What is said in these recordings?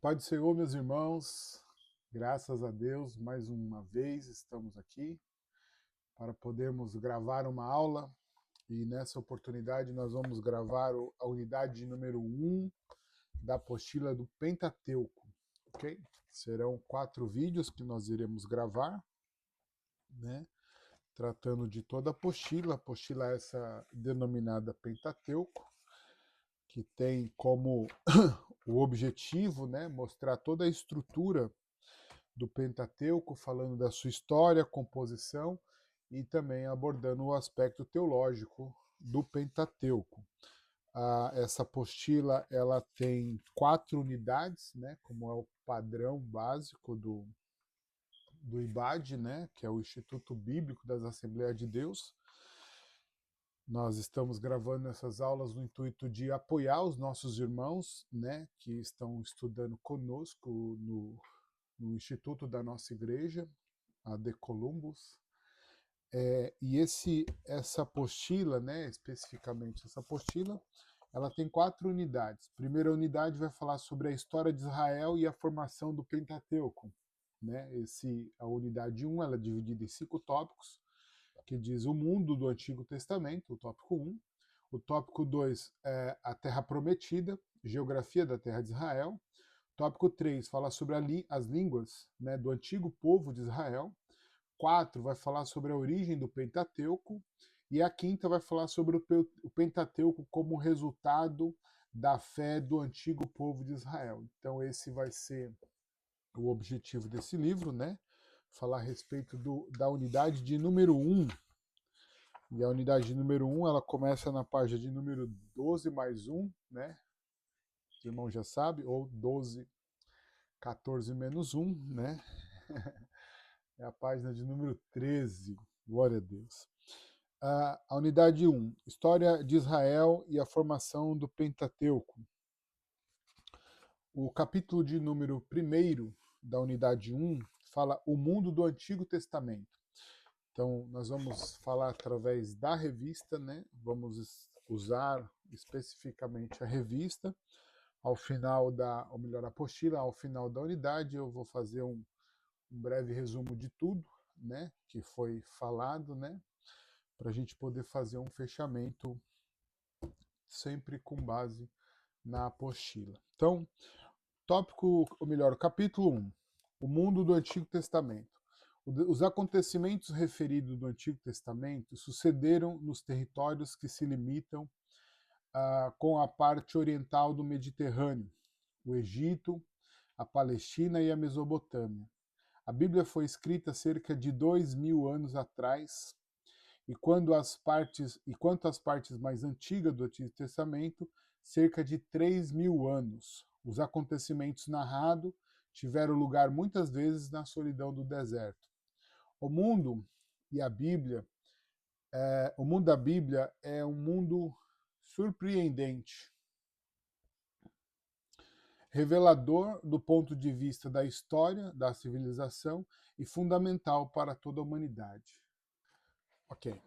Pai do Senhor, meus irmãos, graças a Deus, mais uma vez estamos aqui para podermos gravar uma aula e nessa oportunidade nós vamos gravar a unidade número um da apostila do Pentateuco, ok? Serão 4 vídeos que nós iremos gravar, né? Tratando de toda a apostila essa denominada Pentateuco, que tem como o objetivo, né, mostrar toda a estrutura do Pentateuco, falando da sua história, composição e também abordando o aspecto teológico do Pentateuco. Essa apostila ela tem 4 unidades, né, como é o padrão básico do IBAD, né, que é o Instituto Bíblico das Assembleias de Deus. Nós estamos gravando essas aulas no intuito de apoiar os nossos irmãos, né, que estão estudando conosco no Instituto da nossa igreja, a de Columbus. E essa apostila, né, especificamente essa apostila, ela tem 4 unidades. A primeira unidade vai falar sobre a história de Israel e a formação do Pentateuco. Né? A unidade 1 ela é dividida em 5 tópicos, que diz o mundo do Antigo Testamento, o tópico 1. O tópico 2 é a Terra Prometida, geografia da Terra de Israel. Tópico 3 fala sobre as línguas, né, do antigo povo de Israel. 4 vai falar sobre a origem do Pentateuco. E a quinta vai falar sobre o Pentateuco como resultado da fé do antigo povo de Israel. Então esse vai ser o objetivo desse livro, né? Falar a respeito da unidade de número 1. E a unidade de número 1 ela começa na página de número 12 mais 1, né? Os irmãos já sabem, ou 12, 14 menos 1, né? É a página de número 13. Glória a Deus. A unidade 1, História de Israel e a formação do Pentateuco. O capítulo de número 1 da unidade 1 fala o mundo do Antigo Testamento. Então, nós vamos falar através da revista, né? Vamos usar especificamente a revista. Ao final ou melhor, a apostila, ao final da unidade, eu vou fazer um breve resumo de tudo, né? Que foi falado, né? Para a gente poder fazer um fechamento sempre com base na apostila. Então, tópico, ou melhor, capítulo 1, o mundo do Antigo Testamento. Os acontecimentos referidos do Antigo Testamento sucederam nos territórios que se limitam com a parte oriental do Mediterrâneo, o Egito, a Palestina e a Mesopotâmia. A Bíblia foi escrita cerca de 2000 anos atrás, e quanto às partes mais antigas do Antigo Testamento, cerca de 3000 anos. Os acontecimentos narrados tiveram lugar muitas vezes na solidão do deserto. O mundo e a Bíblia, o mundo da Bíblia é um mundo surpreendente, revelador do ponto de vista da história, da civilização e fundamental para toda a humanidade. Ok.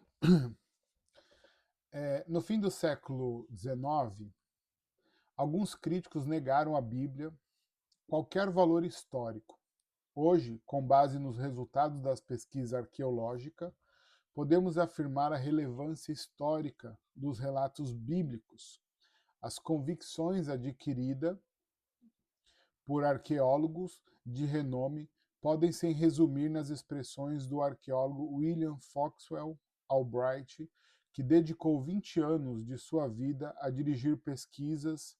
No fim do século XIX, alguns críticos negaram à Bíblia qualquer valor histórico. Hoje, com base nos resultados das pesquisas arqueológicas, podemos afirmar a relevância histórica dos relatos bíblicos. As convicções adquiridas por arqueólogos de renome podem se resumir nas expressões do arqueólogo William Foxwell Albright, que dedicou 20 anos de sua vida a dirigir pesquisas,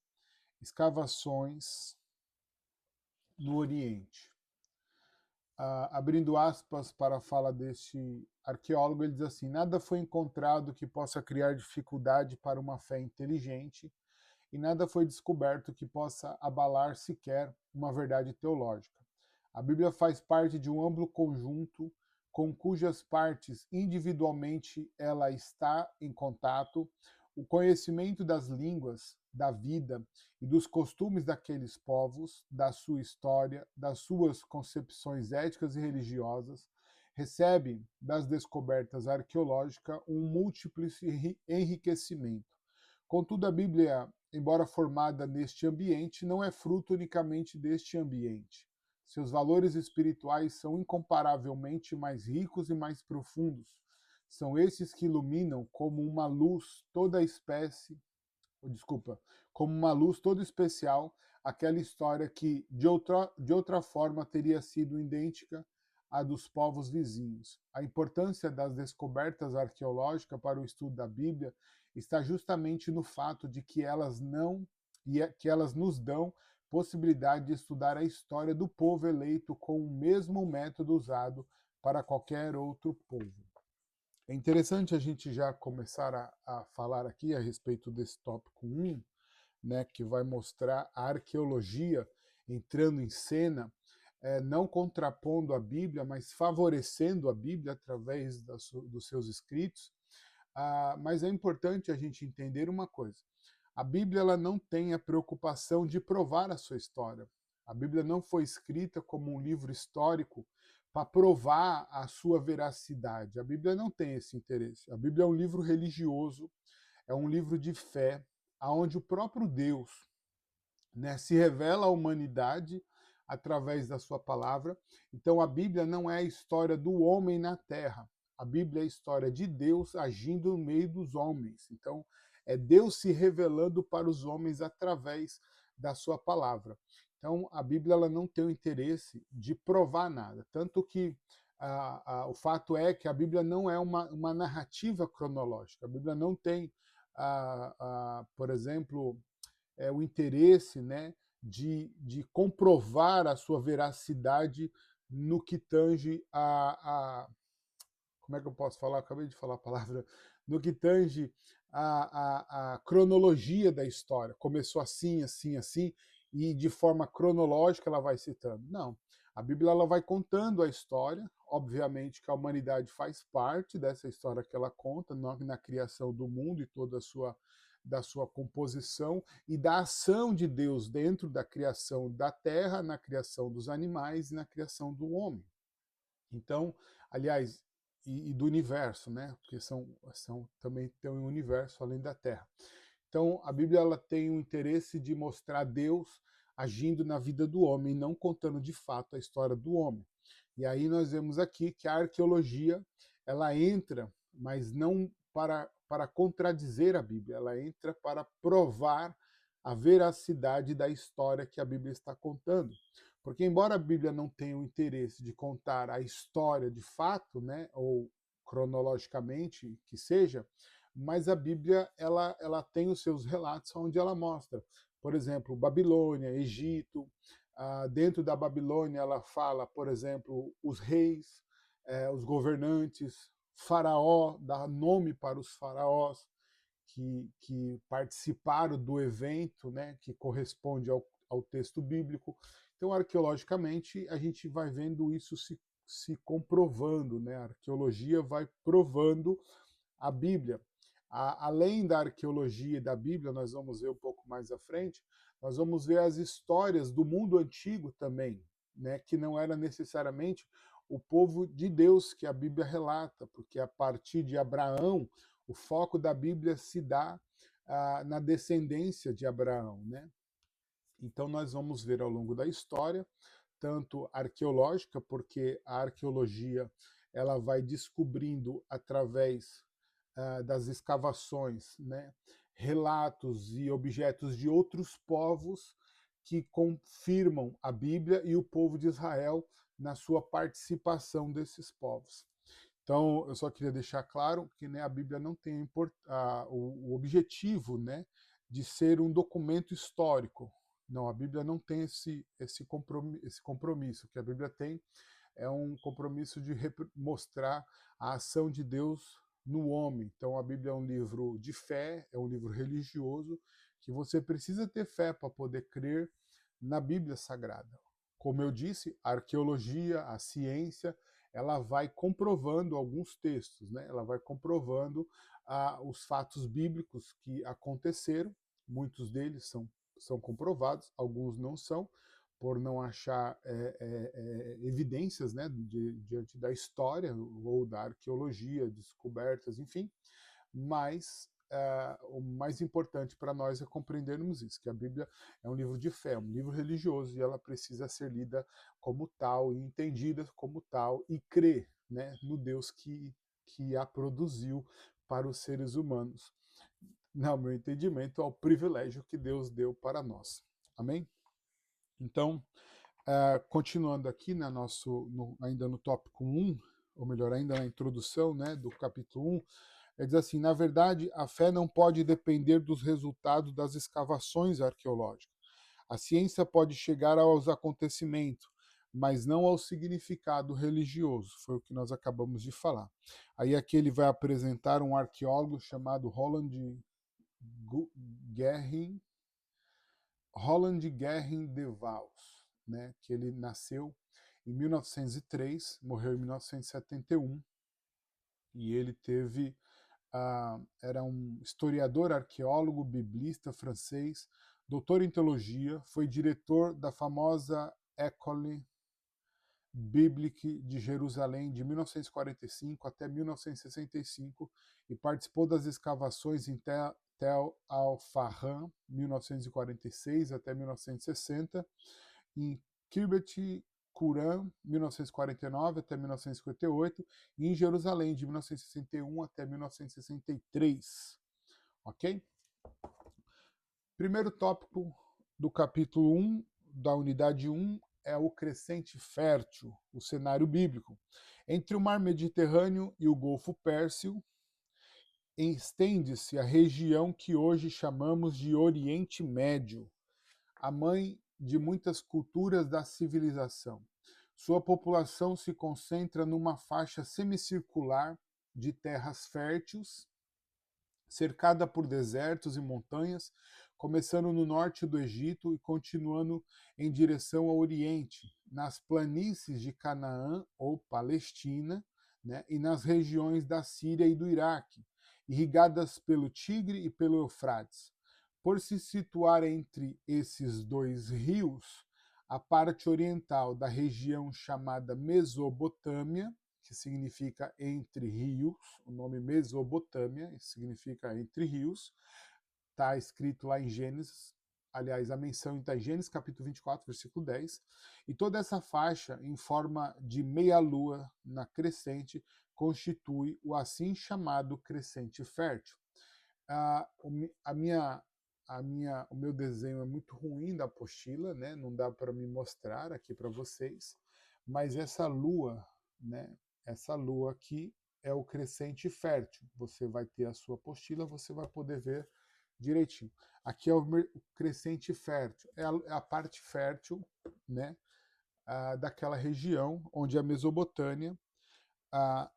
escavações no Oriente. Abrindo aspas para a fala deste arqueólogo, ele diz assim: nada foi encontrado que possa criar dificuldade para uma fé inteligente, e nada foi descoberto que possa abalar sequer uma verdade teológica. A Bíblia faz parte de um amplo conjunto com cujas partes individualmente ela está em contato. O conhecimento das línguas, da vida e dos costumes daqueles povos, da sua história, das suas concepções éticas e religiosas, recebe das descobertas arqueológicas um múltiplo enriquecimento. Contudo, a Bíblia, embora formada neste ambiente, não é fruto unicamente deste ambiente. Seus valores espirituais são incomparavelmente mais ricos e mais profundos. São esses que iluminam como uma luz toda a espécie, desculpa, como uma luz toda especial, aquela história que de outra forma teria sido idêntica à dos povos vizinhos. A importância das descobertas arqueológicas para o estudo da Bíblia está justamente no fato de que elas não que elas nos dão possibilidade de estudar a história do povo eleito com o mesmo método usado para qualquer outro povo. É interessante a gente já começar a falar aqui a respeito desse tópico 1, né, que vai mostrar a arqueologia entrando em cena, não contrapondo a Bíblia, mas favorecendo a Bíblia através dos seus escritos. Mas é importante a gente entender uma coisa. A Bíblia ela não tem a preocupação de provar a sua história. A Bíblia não foi escrita como um livro histórico para provar a sua veracidade. A Bíblia não tem esse interesse. A Bíblia é um livro religioso, é um livro de fé, aonde o próprio Deus, né, se revela à humanidade através da sua palavra. Então a Bíblia não é a história do homem na terra. A Bíblia é a história de Deus agindo no meio dos homens. Então é Deus se revelando para os homens através da sua palavra. Então a Bíblia ela não tem o interesse de provar nada. Tanto que o fato é que a Bíblia não é uma narrativa cronológica. A Bíblia não tem, por exemplo, o interesse, né, de comprovar a sua veracidade no que tange como é que eu posso falar? Acabei de falar a palavra. No que tange a cronologia da história. Começou assim, assim, assim, e de forma cronológica ela vai citando. Não. A Bíblia ela vai contando a história. Obviamente que a humanidade faz parte dessa história que ela conta, na criação do mundo e toda da sua composição e da ação de Deus dentro da criação da terra, na criação dos animais e na criação do homem. Então, aliás, e do universo, né? Porque também tem um universo além da Terra. Então, a Bíblia ela tem o interesse de mostrar Deus agindo na vida do homem, não contando de fato a história do homem. E aí nós vemos aqui que a arqueologia ela entra, mas não para contradizer a Bíblia, ela entra para provar a veracidade da história que a Bíblia está contando. Porque embora a Bíblia não tenha o interesse de contar a história de fato, né, ou cronologicamente que seja, mas a Bíblia ela tem os seus relatos onde ela mostra, por exemplo, Babilônia, Egito. Dentro da Babilônia ela fala, por exemplo, os reis, os governantes, Faraó, dá nome para os faraós que participaram do evento, né, que corresponde ao texto bíblico. Então, arqueologicamente, a gente vai vendo isso se comprovando, né? A arqueologia vai provando a Bíblia. Além da arqueologia e da Bíblia, nós vamos ver um pouco mais à frente, nós vamos ver as histórias do mundo antigo também, né? Que não era necessariamente o povo de Deus que a Bíblia relata, porque a partir de Abraão, o foco da Bíblia se dá na descendência de Abraão, né? Então nós vamos ver ao longo da história, tanto arqueológica, porque a arqueologia ela vai descobrindo através das escavações, né, relatos e objetos de outros povos que confirmam a Bíblia e o povo de Israel na sua participação desses povos. Então, eu só queria deixar claro que, né, a Bíblia não tem o objetivo, né, de ser um documento histórico. Não, a Bíblia não tem esse compromisso. O que a Bíblia tem é um compromisso de mostrar a ação de Deus no homem. Então, a Bíblia é um livro de fé, é um livro religioso, que você precisa ter fé para poder crer na Bíblia Sagrada. Como eu disse, a arqueologia, a ciência, ela vai comprovando alguns textos, né? Ela vai comprovando os fatos bíblicos que aconteceram, muitos deles são comprovados, alguns não são, por não achar evidências, né, diante da história ou da arqueologia, descobertas, enfim, mas o mais importante para nós é compreendermos isso, que a Bíblia é um livro de fé, um livro religioso, e ela precisa ser lida como tal, e entendida como tal, e crer, né, no Deus que a produziu para os seres humanos. No meu entendimento, ao privilégio que Deus deu para nós. Amém? Então, continuando aqui, né, ainda no tópico 1, ou melhor, ainda na introdução, né, do capítulo 1, ele diz assim: na verdade, a fé não pode depender dos resultados das escavações arqueológicas. A ciência pode chegar aos acontecimentos, mas não ao significado religioso. Foi o que nós acabamos de falar. Aí aqui ele vai apresentar um arqueólogo chamado Roland Guerin de Vals, né, que ele nasceu em 1903, morreu em 1971, e ele teve era um historiador, arqueólogo, biblista francês, doutor em teologia, foi diretor da famosa École Biblique de Jerusalém de 1945 até 1965 e participou das escavações em Tel al-Fahran, 1946 até 1960, em Kibbutz Qumran, 1949 até 1958, e em Jerusalém, de 1961 até 1963. Ok? Primeiro tópico do capítulo 1, da unidade 1, é o crescente fértil, o cenário bíblico. Entre o mar Mediterrâneo e o Golfo Pérsico, estende-se a região que hoje chamamos de Oriente Médio, a mãe de muitas culturas da civilização. Sua população se concentra numa faixa semicircular de terras férteis, cercada por desertos e montanhas, começando no norte do Egito e continuando em direção ao Oriente, nas planícies de Canaã ou Palestina, né, e nas regiões da Síria e do Iraque, irrigadas pelo Tigre e pelo Eufrates. Por se situar entre esses dois rios, a parte oriental da região chamada Mesopotâmia, que significa entre rios, o nome Mesopotâmia significa entre rios, está escrito lá em Gênesis, aliás, a menção está em Gênesis capítulo 24, versículo 10, e toda essa faixa, em forma de meia-lua na crescente, constitui o assim chamado crescente fértil. O meu desenho é muito ruim da apostila, né? Não dá para me mostrar aqui para vocês, mas essa lua, né? Essa lua aqui é o crescente fértil. Você vai ter a sua apostila, você vai poder ver direitinho. Aqui é o crescente fértil, é a parte fértil, né? Daquela região onde a Mesopotâmia, a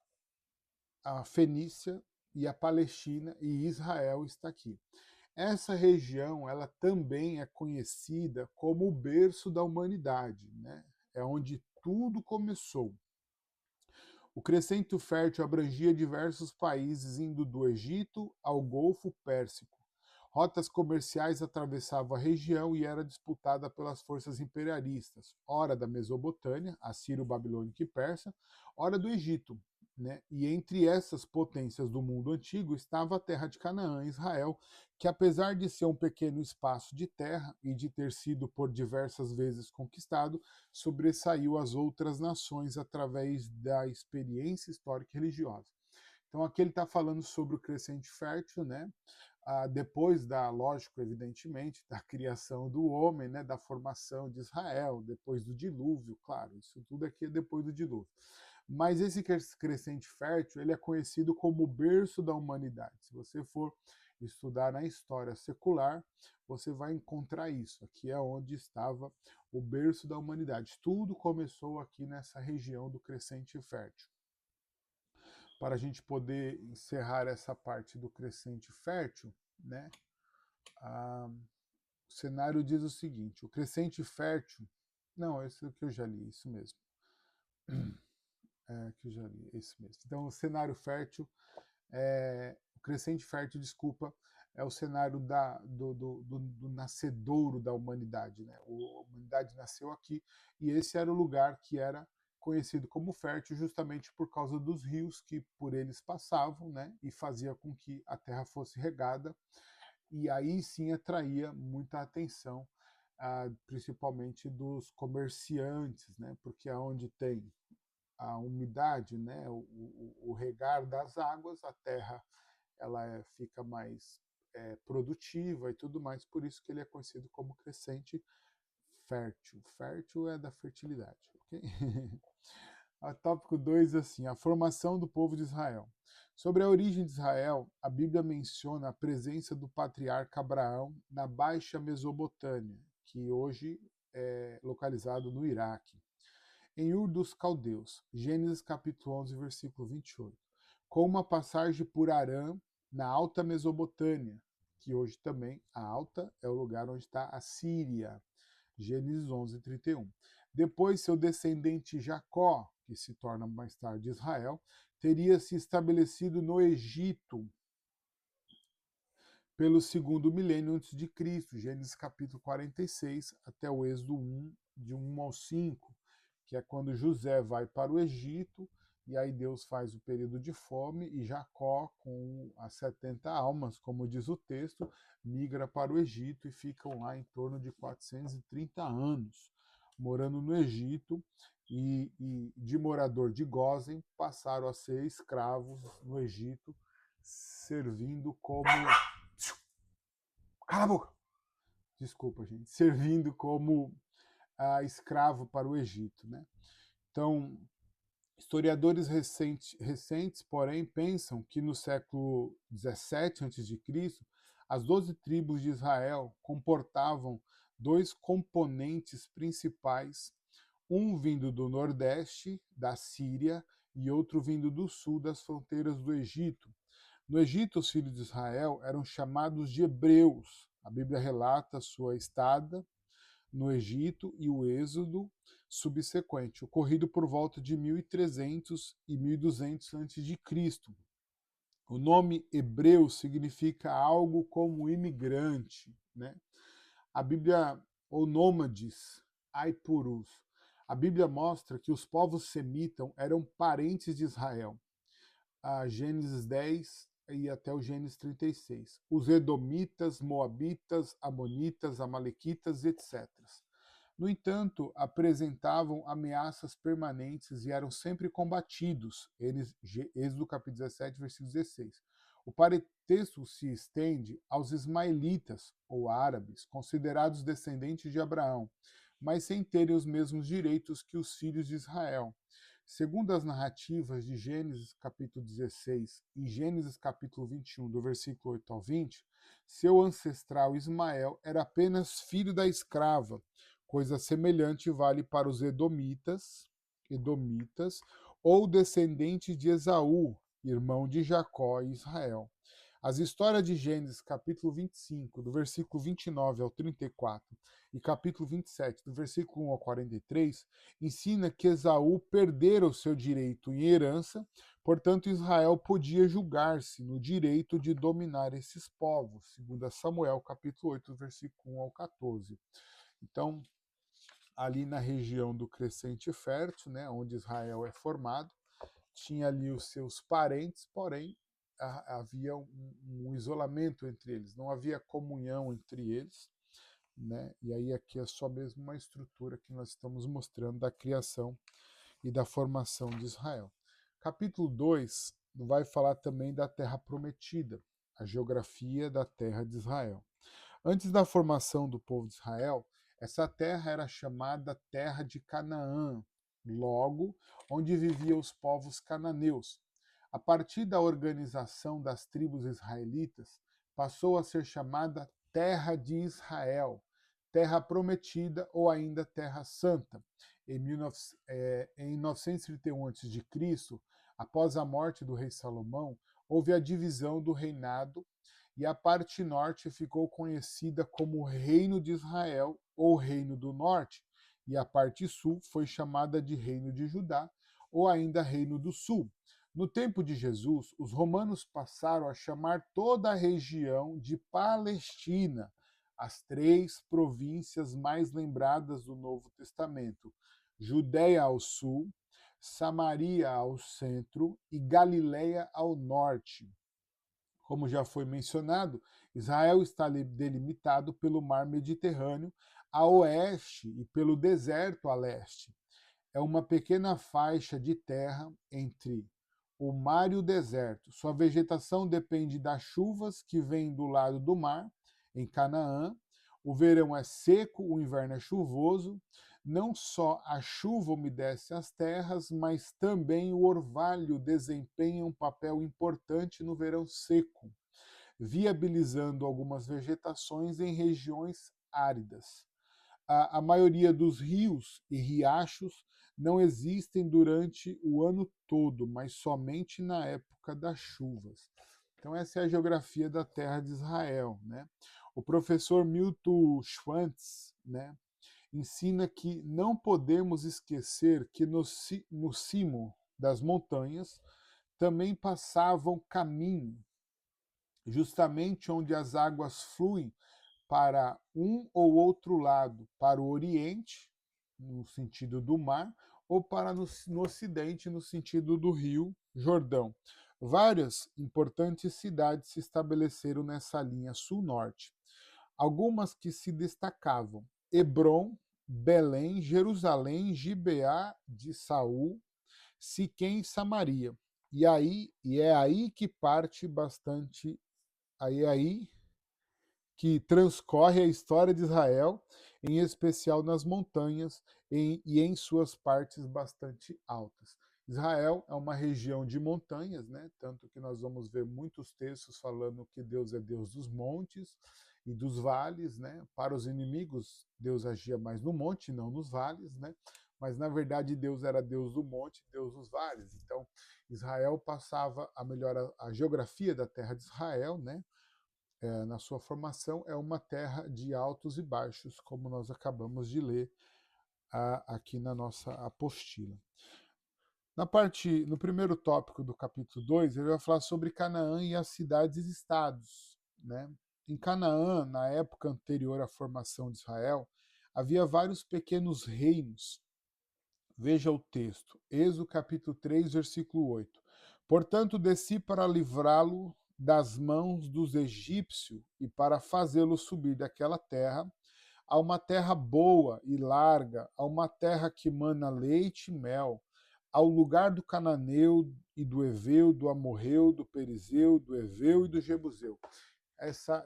Fenícia e a Palestina e Israel está aqui. Essa região, ela também é conhecida como o berço da humanidade, né? É onde tudo começou. O crescente fértil abrangia diversos países, indo do Egito ao Golfo Pérsico. Rotas comerciais atravessavam a região e era disputada pelas forças imperialistas, ora da Mesopotâmia, assírio, babilônico e persa, ora do Egito, né? E entre essas potências do mundo antigo estava a terra de Canaã, Israel, que apesar de ser um pequeno espaço de terra e de ter sido por diversas vezes conquistado, sobressaiu as outras nações através da experiência histórica e religiosa. Então aqui ele está falando sobre o crescente fértil, né? Depois da, lógico, evidentemente, da criação do homem, né? Da formação de Israel, depois do dilúvio, claro, isso tudo aqui é depois do dilúvio. Mas esse crescente fértil, ele é conhecido como o berço da humanidade. Se você for estudar na história secular, você vai encontrar isso. Aqui é onde estava o berço da humanidade. Tudo começou aqui nessa região do crescente fértil. Para a gente poder encerrar essa parte do crescente fértil, né, o cenário diz o seguinte: o crescente fértil. Não, esse é o que eu já li, isso mesmo. Que eu já li, esse mesmo. Então, o cenário fértil, o crescente fértil, desculpa, é o cenário do nascedouro da humanidade, né? A humanidade nasceu aqui e esse era o lugar que era conhecido como fértil justamente por causa dos rios que por eles passavam, né, e fazia com que a terra fosse regada, e aí sim atraía muita atenção, principalmente dos comerciantes, né, porque aonde tem a umidade, né, o regar das águas, a terra fica mais produtiva e tudo mais, por isso que ele é conhecido como crescente fértil. Fértil é da fertilidade, ok? A tópico 2, assim, a formação do povo de Israel. Sobre a origem de Israel, a Bíblia menciona a presença do patriarca Abraão na Baixa Mesopotâmia, que hoje é localizado no Iraque, em Ur dos Caldeus, Gênesis capítulo 11, versículo 28, com uma passagem por Arã, na Alta Mesopotâmia, que hoje também, a Alta é o lugar onde está a Síria, Gênesis 11, 31. Depois, seu descendente Jacó, que se torna mais tarde Israel, teria se estabelecido no Egito pelo segundo milênio antes de Cristo, Gênesis capítulo 46, até o Êxodo 1, de 1 ao 5, que é quando José vai para o Egito, e aí Deus faz o período de fome, e Jacó, com as 70 almas, como diz o texto, migra para o Egito e ficam lá em torno de 430 anos, morando no Egito, e de morador de Gósen, passaram a ser escravos no Egito, servindo como... Cala a boca! Desculpa, gente. Servindo como escravo para o Egito, né? Então, historiadores recentes, porém, pensam que no século 17 a.C., as 12 tribos de Israel comportavam dois componentes principais, um vindo do nordeste, da Síria, e outro vindo do sul, das fronteiras do Egito. No Egito, os filhos de Israel eram chamados de hebreus. A Bíblia relata sua estada no Egito e o êxodo subsequente, ocorrido por volta de 1300 e 1200 a.C. O nome hebreu significa algo como imigrante, né? A Bíblia, ou nômades, aipurus. A Bíblia mostra que os povos semitas eram parentes de Israel. A Gênesis 10 e até o Gênesis 36. Os edomitas, moabitas, amonitas, amalequitas, etc. No entanto, apresentavam ameaças permanentes e eram sempre combatidos. Êxodo capítulo 17, versículo 16. O parentesco se estende aos ismaelitas, ou árabes, considerados descendentes de Abraão, mas sem terem os mesmos direitos que os filhos de Israel. Segundo as narrativas de Gênesis capítulo 16 e Gênesis capítulo 21, do versículo 8 ao 20, seu ancestral Ismael era apenas filho da escrava. Coisa semelhante vale para os edomitas ou descendentes de Esaú, irmão de Jacó e Israel. As histórias de Gênesis, capítulo 25, do versículo 29 ao 34, e capítulo 27, do versículo 1 ao 43, ensina que Esaú perdera o seu direito em herança, portanto Israel podia julgar-se no direito de dominar esses povos, segundo Samuel, capítulo 8, do versículo 1 ao 14. Então, ali na região do Crescente Fértil, né, onde Israel é formado, tinha ali os seus parentes, porém havia um isolamento entre eles, não havia comunhão entre eles, né? E aí aqui é só mesmo uma estrutura que nós estamos mostrando da criação e da formação de Israel. Capítulo 2 vai falar também da Terra Prometida, a geografia da Terra de Israel. Antes da formação do povo de Israel, essa terra era chamada Terra de Canaã, logo, onde viviam os povos cananeus. A partir da organização das tribos israelitas, passou a ser chamada Terra de Israel, Terra Prometida ou ainda Terra Santa. Em 931 a.C., após a morte do rei Salomão, houve a divisão do reinado e a parte norte ficou conhecida como Reino de Israel ou Reino do Norte, e a parte sul foi chamada de Reino de Judá ou ainda Reino do Sul. No tempo de Jesus, os romanos passaram a chamar toda a região de Palestina, as 3 províncias mais lembradas do Novo Testamento: Judéia ao sul, Samaria ao centro e Galiléia ao norte. Como já foi mencionado, Israel está delimitado pelo mar Mediterrâneo a oeste e pelo deserto a leste. É uma pequena faixa de terra entre o mar e o deserto. Sua vegetação depende das chuvas que vêm do lado do mar, em Canaã. O verão é seco, o inverno é chuvoso. Não só a chuva umedece as terras, mas também o orvalho desempenha um papel importante no verão seco, viabilizando algumas vegetações em regiões áridas. A maioria dos rios e riachos não existem durante o ano todo, mas somente na época das chuvas. Então essa é a geografia da terra de Israel, né? O professor Milton Schwantz, né, ensina que não podemos esquecer que no cimo das montanhas também passavam caminho, justamente onde as águas fluem para um ou outro lado, para o Oriente, no sentido do mar, ou para no Ocidente, no sentido do rio Jordão. Várias importantes cidades se estabeleceram nessa linha sul-norte. Algumas que se destacavam: Hebrom, Belém, Jerusalém, Gibeá de Saul, Siquém e Samaria. E é aí que parte bastante, aí que transcorre a história de Israel, em especial nas montanhas e em suas partes bastante altas. Israel é uma região de montanhas, né? Tanto que nós vamos ver muitos textos falando que Deus é Deus dos montes e dos vales, né? Para os inimigos, Deus agia mais no monte, não nos vales, né? Mas na verdade Deus era Deus do monte, Deus dos vales. Então Israel passava a geografia da terra de Israel, né? Na sua formação, é uma terra de altos e baixos, como nós acabamos de ler aqui na nossa apostila. No primeiro tópico do capítulo 2, ele vai falar sobre Canaã e as cidades e estados, né? Em Canaã, na época anterior à formação de Israel, havia vários pequenos reinos. Veja o texto, Êxodo capítulo 3, versículo 8. Portanto, desci para livrá-lo das mãos dos egípcios e para fazê-lo subir daquela terra a uma terra boa e larga, a uma terra que mana leite e mel, ao lugar do cananeu e do heveu, do amorreu, do perizeu, do heveu e do jebuseu.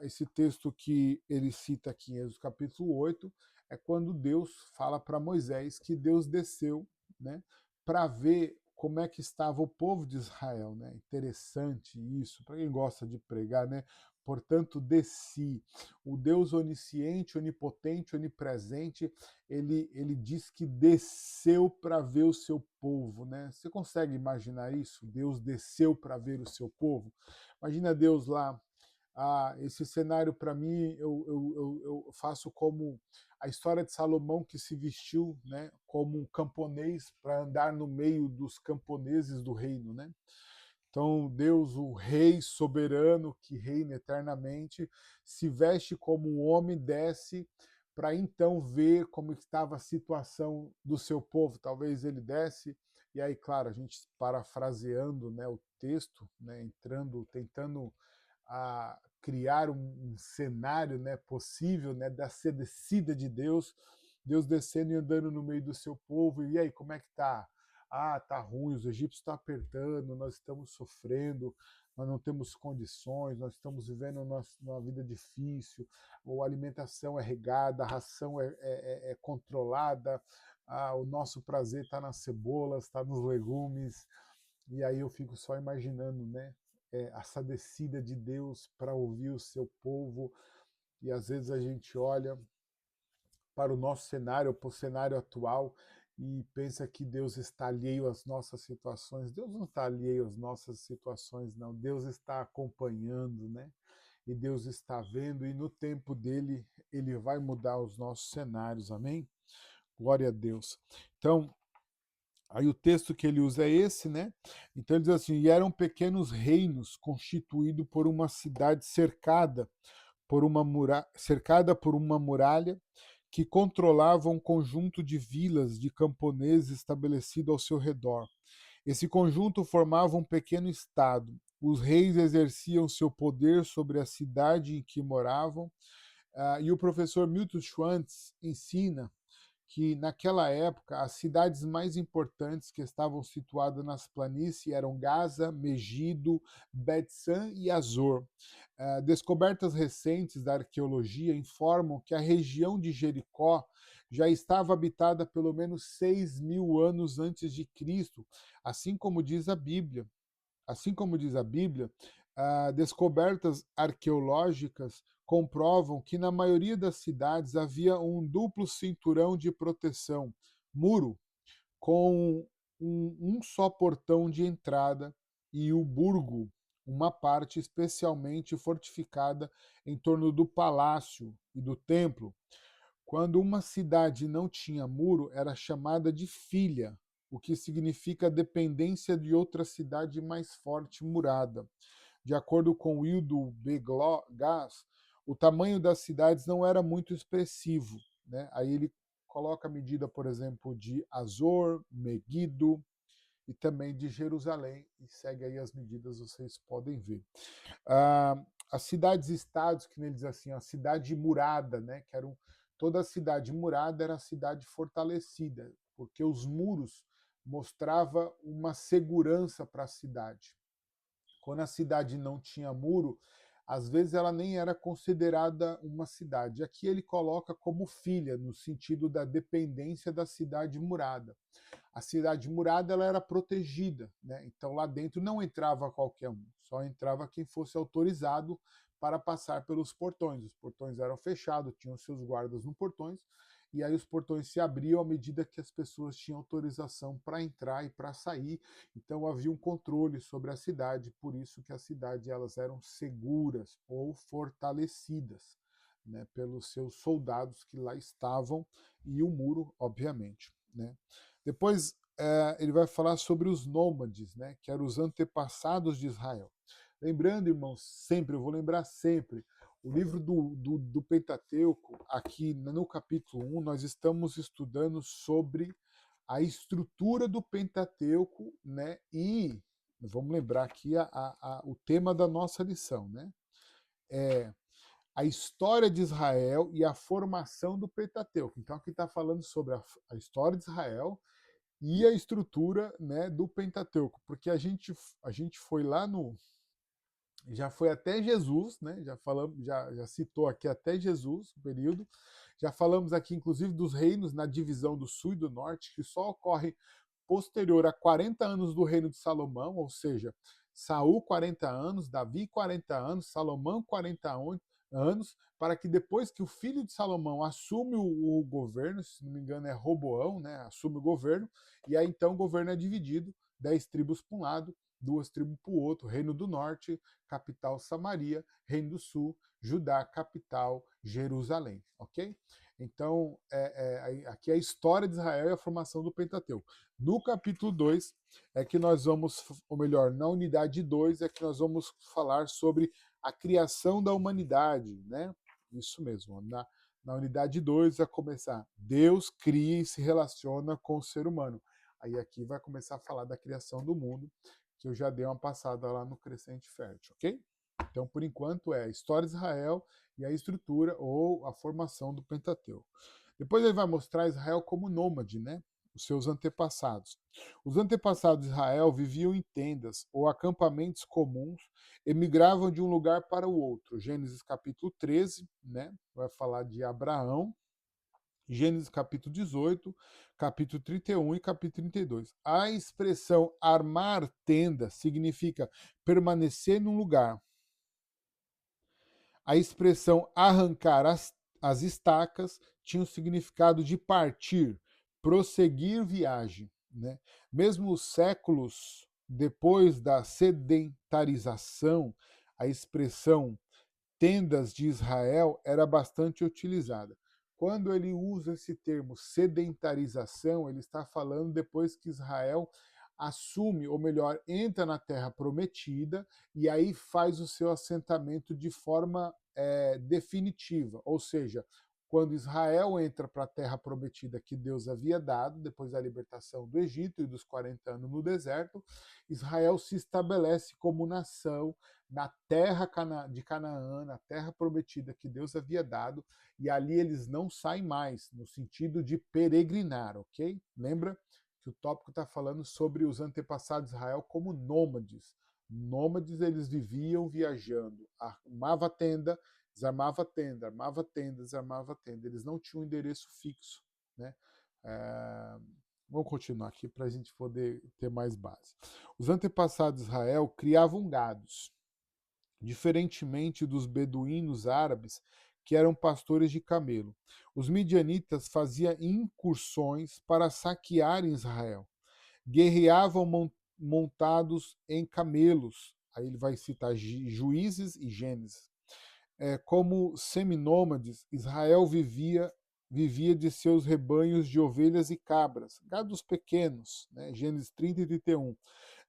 Esse texto que ele cita aqui em Êxodo capítulo 8 é quando Deus fala para Moisés que Deus desceu, né, para ver como é que estava o povo de Israel, né? Interessante isso, para quem gosta de pregar, né? Portanto, desci. O Deus onisciente, onipotente, onipresente, ele diz que desceu para ver o seu povo, né? Você consegue imaginar isso? Deus desceu para ver o seu povo? Imagina Deus lá. Esse cenário, para mim, eu faço como a história de Salomão, que se vestiu, né, como um camponês para andar no meio dos camponeses do reino, né? Então, Deus, o rei soberano que reina eternamente, se veste como um homem, desce para então ver como estava a situação do seu povo. Talvez ele desce, e aí, claro, a gente parafraseando, né, o texto, né, tentando criar um cenário, né, possível, né, da descida de Deus, Deus descendo e andando no meio do seu povo. E aí, como é que tá? Tá ruim, os egípcios estão apertando, nós estamos sofrendo, nós não temos condições, nós estamos vivendo uma vida difícil, a alimentação é regada, a ração é controlada, o nosso prazer está nas cebolas, está nos legumes. E aí eu fico só imaginando, né, essa descida de Deus para ouvir o seu povo. E às vezes a gente olha para o nosso cenário, para o cenário atual, e pensa que Deus está alheio às nossas situações. Deus não está alheio às nossas situações, não. Deus está acompanhando, né? E Deus está vendo, e no tempo dele, ele vai mudar os nossos cenários, amém? Glória a Deus. Então, aí o texto que ele usa é esse, né? Então ele diz assim: e eram pequenos reinos constituídos por uma cidade cercada por uma muralha que controlavam um conjunto de vilas de camponeses estabelecido ao seu redor. Esse conjunto formava um pequeno estado. Os reis exerciam seu poder sobre a cidade em que moravam, e o professor Milton Schwantz ensina que naquela época as cidades mais importantes que estavam situadas nas planícies eram Gaza, Megido, Bet-San e Azor. Descobertas recentes da arqueologia informam que a região de Jericó já estava habitada pelo menos 6.000 anos antes de Cristo, assim como diz a Bíblia. Assim como diz a Bíblia, descobertas arqueológicas comprovam que na maioria das cidades havia um duplo cinturão de proteção, muro, com um só portão de entrada e o burgo, uma parte especialmente fortificada em torno do palácio e do templo. Quando uma cidade não tinha muro, era chamada de filha, o que significa dependência de outra cidade mais forte murada. De acordo com Wildo B. Gass, o tamanho das cidades não era muito expressivo. Né? Aí ele coloca a medida, por exemplo, de Azor, Megido e também de Jerusalém, e segue aí as medidas, vocês podem ver. As cidades-estados, que ele diz assim, a cidade murada, né, que eram, toda a cidade murada era a cidade fortalecida, porque os muros mostrava uma segurança para a cidade. Quando a cidade não tinha muro, às vezes ela nem era considerada uma cidade. Aqui ele coloca como filha, no sentido da dependência da cidade murada. A cidade murada ela era protegida, né? Então lá dentro não entrava qualquer um, só entrava quem fosse autorizado para passar pelos portões. Os portões eram fechados, tinham seus guardas nos portões, e aí os portões se abriam à medida que as pessoas tinham autorização para entrar e para sair. Então havia um controle sobre a cidade, por isso que a cidade elas eram seguras ou fortalecidas, né, pelos seus soldados que lá estavam e o muro, obviamente, né? Depois ele vai falar sobre os nômades, né, que eram os antepassados de Israel. Lembrando, irmãos, sempre, eu vou lembrar sempre, o livro do Pentateuco, aqui no capítulo 1, nós estamos estudando sobre a estrutura do Pentateuco, né, e vamos lembrar aqui o tema da nossa lição, né, é a história de Israel e a formação do Pentateuco. Então aqui está falando sobre a história de Israel e a estrutura, né, do Pentateuco, porque a gente foi lá no já foi até Jesus, né? Já falamos, já citou aqui até Jesus, o período. Já falamos aqui, inclusive, dos reinos na divisão do sul e do norte, que só ocorre posterior a 40 anos do reino de Salomão, ou seja, Saul 40 anos, Davi 40 anos, Salomão 40 anos, para que depois que o filho de Salomão assume o governo, se não me engano é Roboão, né, assume o governo, e aí então o governo é dividido, 10 tribos para um lado, 2 tribos para o outro, Reino do Norte, capital Samaria, Reino do Sul, Judá, capital Jerusalém, ok? Então, aqui é a história de Israel e a formação do Pentateuco. No capítulo 2 é que nós vamos, ou melhor, na unidade 2 é que nós vamos falar sobre a criação da humanidade, né? Isso mesmo. Na unidade 2 vai começar, Deus cria e se relaciona com o ser humano. Aí aqui vai começar a falar da criação do mundo, que eu já dei uma passada lá no Crescente Fértil, ok? Então, por enquanto, é a história de Israel e a estrutura ou a formação do Pentateuco. Depois ele vai mostrar Israel como nômade, né? Os seus antepassados. Os antepassados de Israel viviam em tendas ou acampamentos comuns, emigravam de um lugar para o outro. Gênesis capítulo 13, né? Vai falar de Abraão. Gênesis capítulo 18, capítulo 31 e capítulo 32. A expressão armar tenda significa permanecer num lugar. A expressão arrancar as estacas tinha o significado de partir, prosseguir viagem. Né? Mesmo os séculos depois da sedentarização, a expressão tendas de Israel era bastante utilizada. Quando ele usa esse termo sedentarização, ele está falando depois que Israel assume, ou melhor, entra na terra prometida e aí faz o seu assentamento de forma definitiva, ou seja, quando Israel entra para a terra prometida que Deus havia dado, depois da libertação do Egito e dos 40 anos no deserto, Israel se estabelece como nação na terra de Canaã, na terra prometida que Deus havia dado, e ali eles não saem mais, no sentido de peregrinar, ok? Lembra que o tópico está falando sobre os antepassados de Israel como nômades. Nômades, eles viviam viajando, armava tenda, desarmava tenda, armava tenda, desarmava tenda. Eles não tinham um endereço fixo, né? Vamos continuar aqui para a gente poder ter mais base. Os antepassados de Israel criavam gados, diferentemente dos beduínos árabes, que eram pastores de camelo. Os midianitas faziam incursões para saquear Israel. Guerreavam montados em camelos. Aí ele vai citar Juízes e Gênesis. Como seminômades, Israel vivia de seus rebanhos de ovelhas e cabras, gados pequenos, né? Gênesis 30 e 31,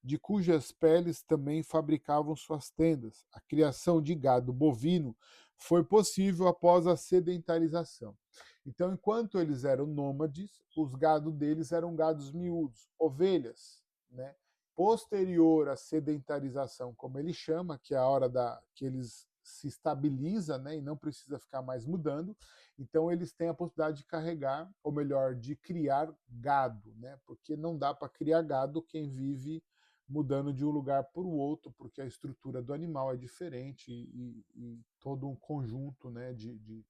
de cujas peles também fabricavam suas tendas. A criação de gado bovino foi possível após a sedentarização. Então, enquanto eles eram nômades, os gados deles eram gados miúdos, ovelhas, né? Posterior à sedentarização, como ele chama, que é a hora que eles se estabiliza, né, e não precisa ficar mais mudando, então eles têm a possibilidade de carregar, ou melhor, de criar gado, né, porque não dá para criar gado quem vive mudando de um lugar para o outro, porque a estrutura do animal é diferente e todo um conjunto, né, de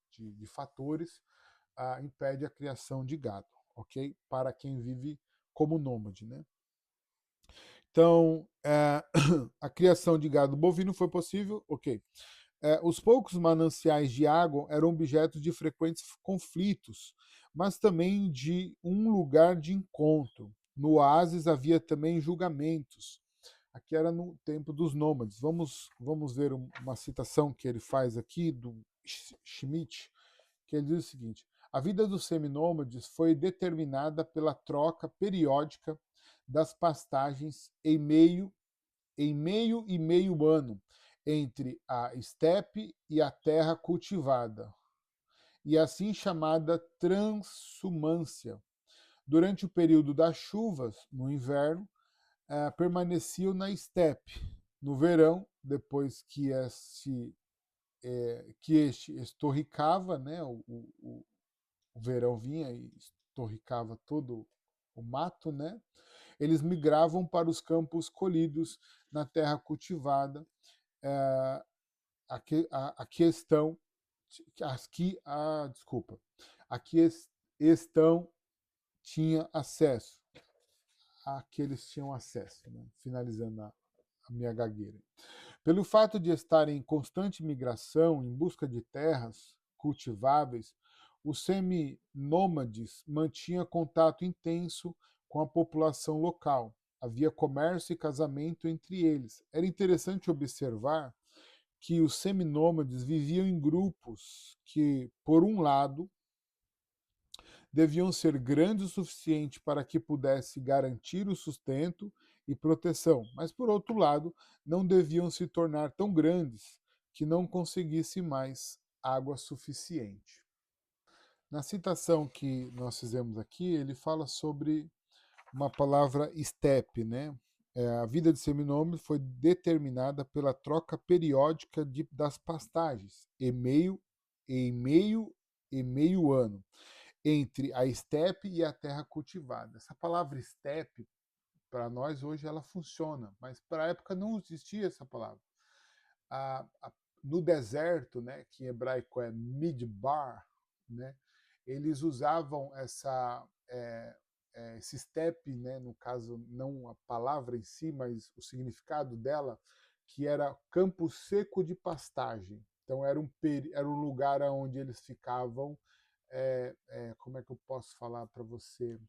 fatores impede a criação de gado, ok? Para quem vive como nômade, né? Então, a criação de gado bovino foi possível, ok. Os poucos mananciais de água eram objeto de frequentes conflitos, mas também de um lugar de encontro. No oásis havia também julgamentos. Aqui era no tempo dos nômades. Vamos ver uma citação que ele faz aqui do Schmidt, que ele diz o seguinte: a vida dos seminômades foi determinada pela troca periódica das pastagens em meio e meio ano entre a estepe e a terra cultivada, e assim chamada transhumância. Durante o período das chuvas, no inverno, permaneciam na estepe. No verão, depois que este estorricava, né, o verão vinha e estorricava todo o mato, né, eles migravam para os campos colhidos na terra cultivada. É, a questão, desculpa, aqui estão tinha acesso, aqueles tinham acesso, né? Finalizando a minha gagueira. Pelo fato de estarem em constante migração em busca de terras cultiváveis, os seminômades mantinham contato intenso com a população local. Havia comércio e casamento entre eles. Era interessante observar que os seminômades viviam em grupos que, por um lado, deviam ser grandes o suficiente para que pudesse garantir o sustento e proteção, mas, por outro lado, não deviam se tornar tão grandes que não conseguisse mais água suficiente. Na citação que nós fizemos aqui, ele fala sobre uma palavra estepe, né? A vida de seminômade foi determinada pela troca periódica das pastagens, e meio ano, entre a estepe e a terra cultivada. Essa palavra estepe, para nós hoje ela funciona, mas para a época não existia essa palavra. No deserto, né, que em hebraico é midbar, né, eles usavam esse estepe, né, no caso não a palavra em si, mas o significado dela, que era campo seco de pastagem. Então era um lugar onde eles ficavam, como é que eu posso falar para você?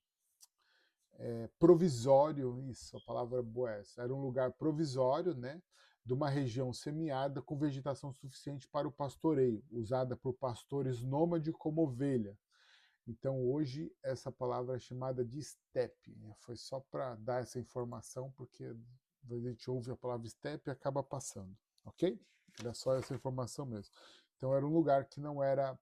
Provisório, isso, a palavra boa é essa. Era um lugar provisório, né, de uma região semiárida com vegetação suficiente para o pastoreio, usada por pastores nômades como ovelha. Então hoje essa palavra é chamada de estepe. Né? Foi só para dar essa informação, porque a gente ouve a palavra estepe e acaba passando, ok? Era só essa informação mesmo. Então era um lugar que não era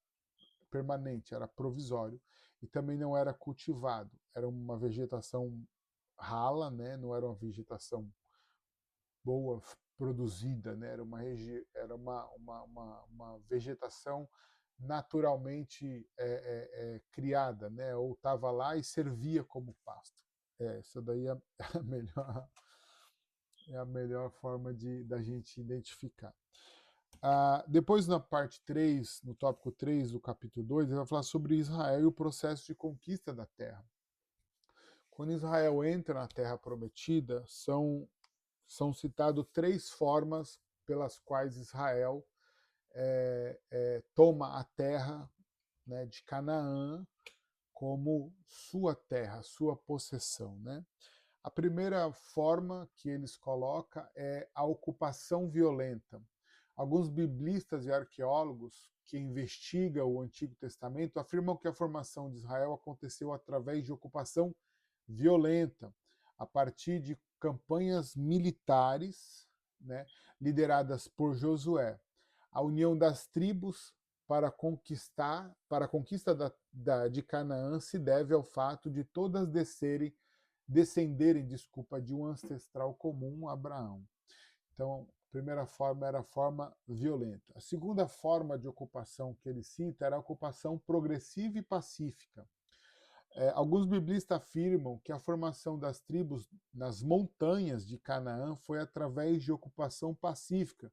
permanente, era provisório, e também não era cultivado. Era uma vegetação rala, né? Não era uma vegetação boa, produzida, né? Era uma vegetação naturalmente criada, né? Ou estava lá e servia como pasto. Isso daí é a melhor, é a melhor forma da gente identificar. Depois, na parte 3, no tópico 3 do capítulo 2, ele vai falar sobre Israel e o processo de conquista da terra. Quando Israel entra na terra prometida, são citadas 3 formas pelas quais Israel toma a terra, né, de Canaã como sua terra, sua possessão, né? A primeira forma que eles colocam é a ocupação violenta. Alguns biblistas e arqueólogos que investigam o Antigo Testamento afirmam que a formação de Israel aconteceu através de ocupação violenta, a partir de campanhas militares, né, lideradas por Josué. A união das tribos para a conquista de Canaã se deve ao fato de todas descenderem de um ancestral comum, Abraão. Então, a primeira forma era a forma violenta. A segunda forma de ocupação que ele cita era a ocupação progressiva e pacífica. Alguns biblistas afirmam que a formação das tribos nas montanhas de Canaã foi através de ocupação pacífica,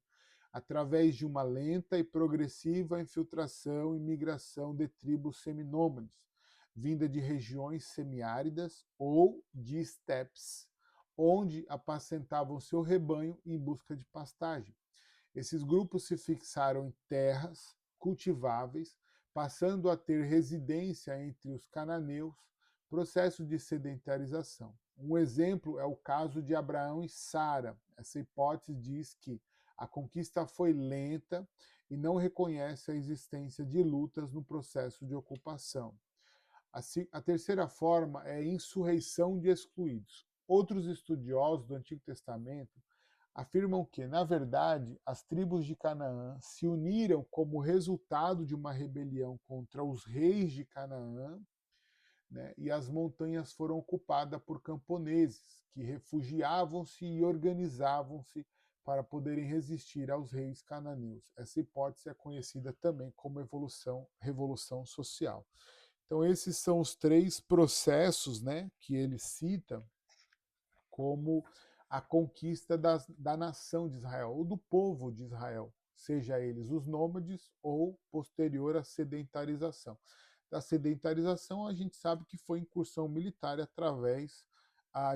através de uma lenta e progressiva infiltração e migração de tribos seminômades, vinda de regiões semiáridas ou de estepes, onde apacentavam seu rebanho em busca de pastagem. Esses grupos se fixaram em terras cultiváveis, passando a ter residência entre os cananeus, processo de sedentarização. Um exemplo é o caso de Abraão e Sara. Essa hipótese diz que a conquista foi lenta e não reconhece a existência de lutas no processo de ocupação. A terceira forma é a insurreição de excluídos. Outros estudiosos do Antigo Testamento afirmam que, na verdade, as tribos de Canaã se uniram como resultado de uma rebelião contra os reis de Canaã, né, e as montanhas foram ocupadas por camponeses, que refugiavam-se e organizavam-se para poderem resistir aos reis cananeus. Essa hipótese é conhecida também como revolução social. Então, esses são os 3 processos, né, que ele cita como a conquista da nação de Israel, ou do povo de Israel, seja eles os nômades ou posterior à sedentarização. Da sedentarização, a gente sabe que foi incursão militar através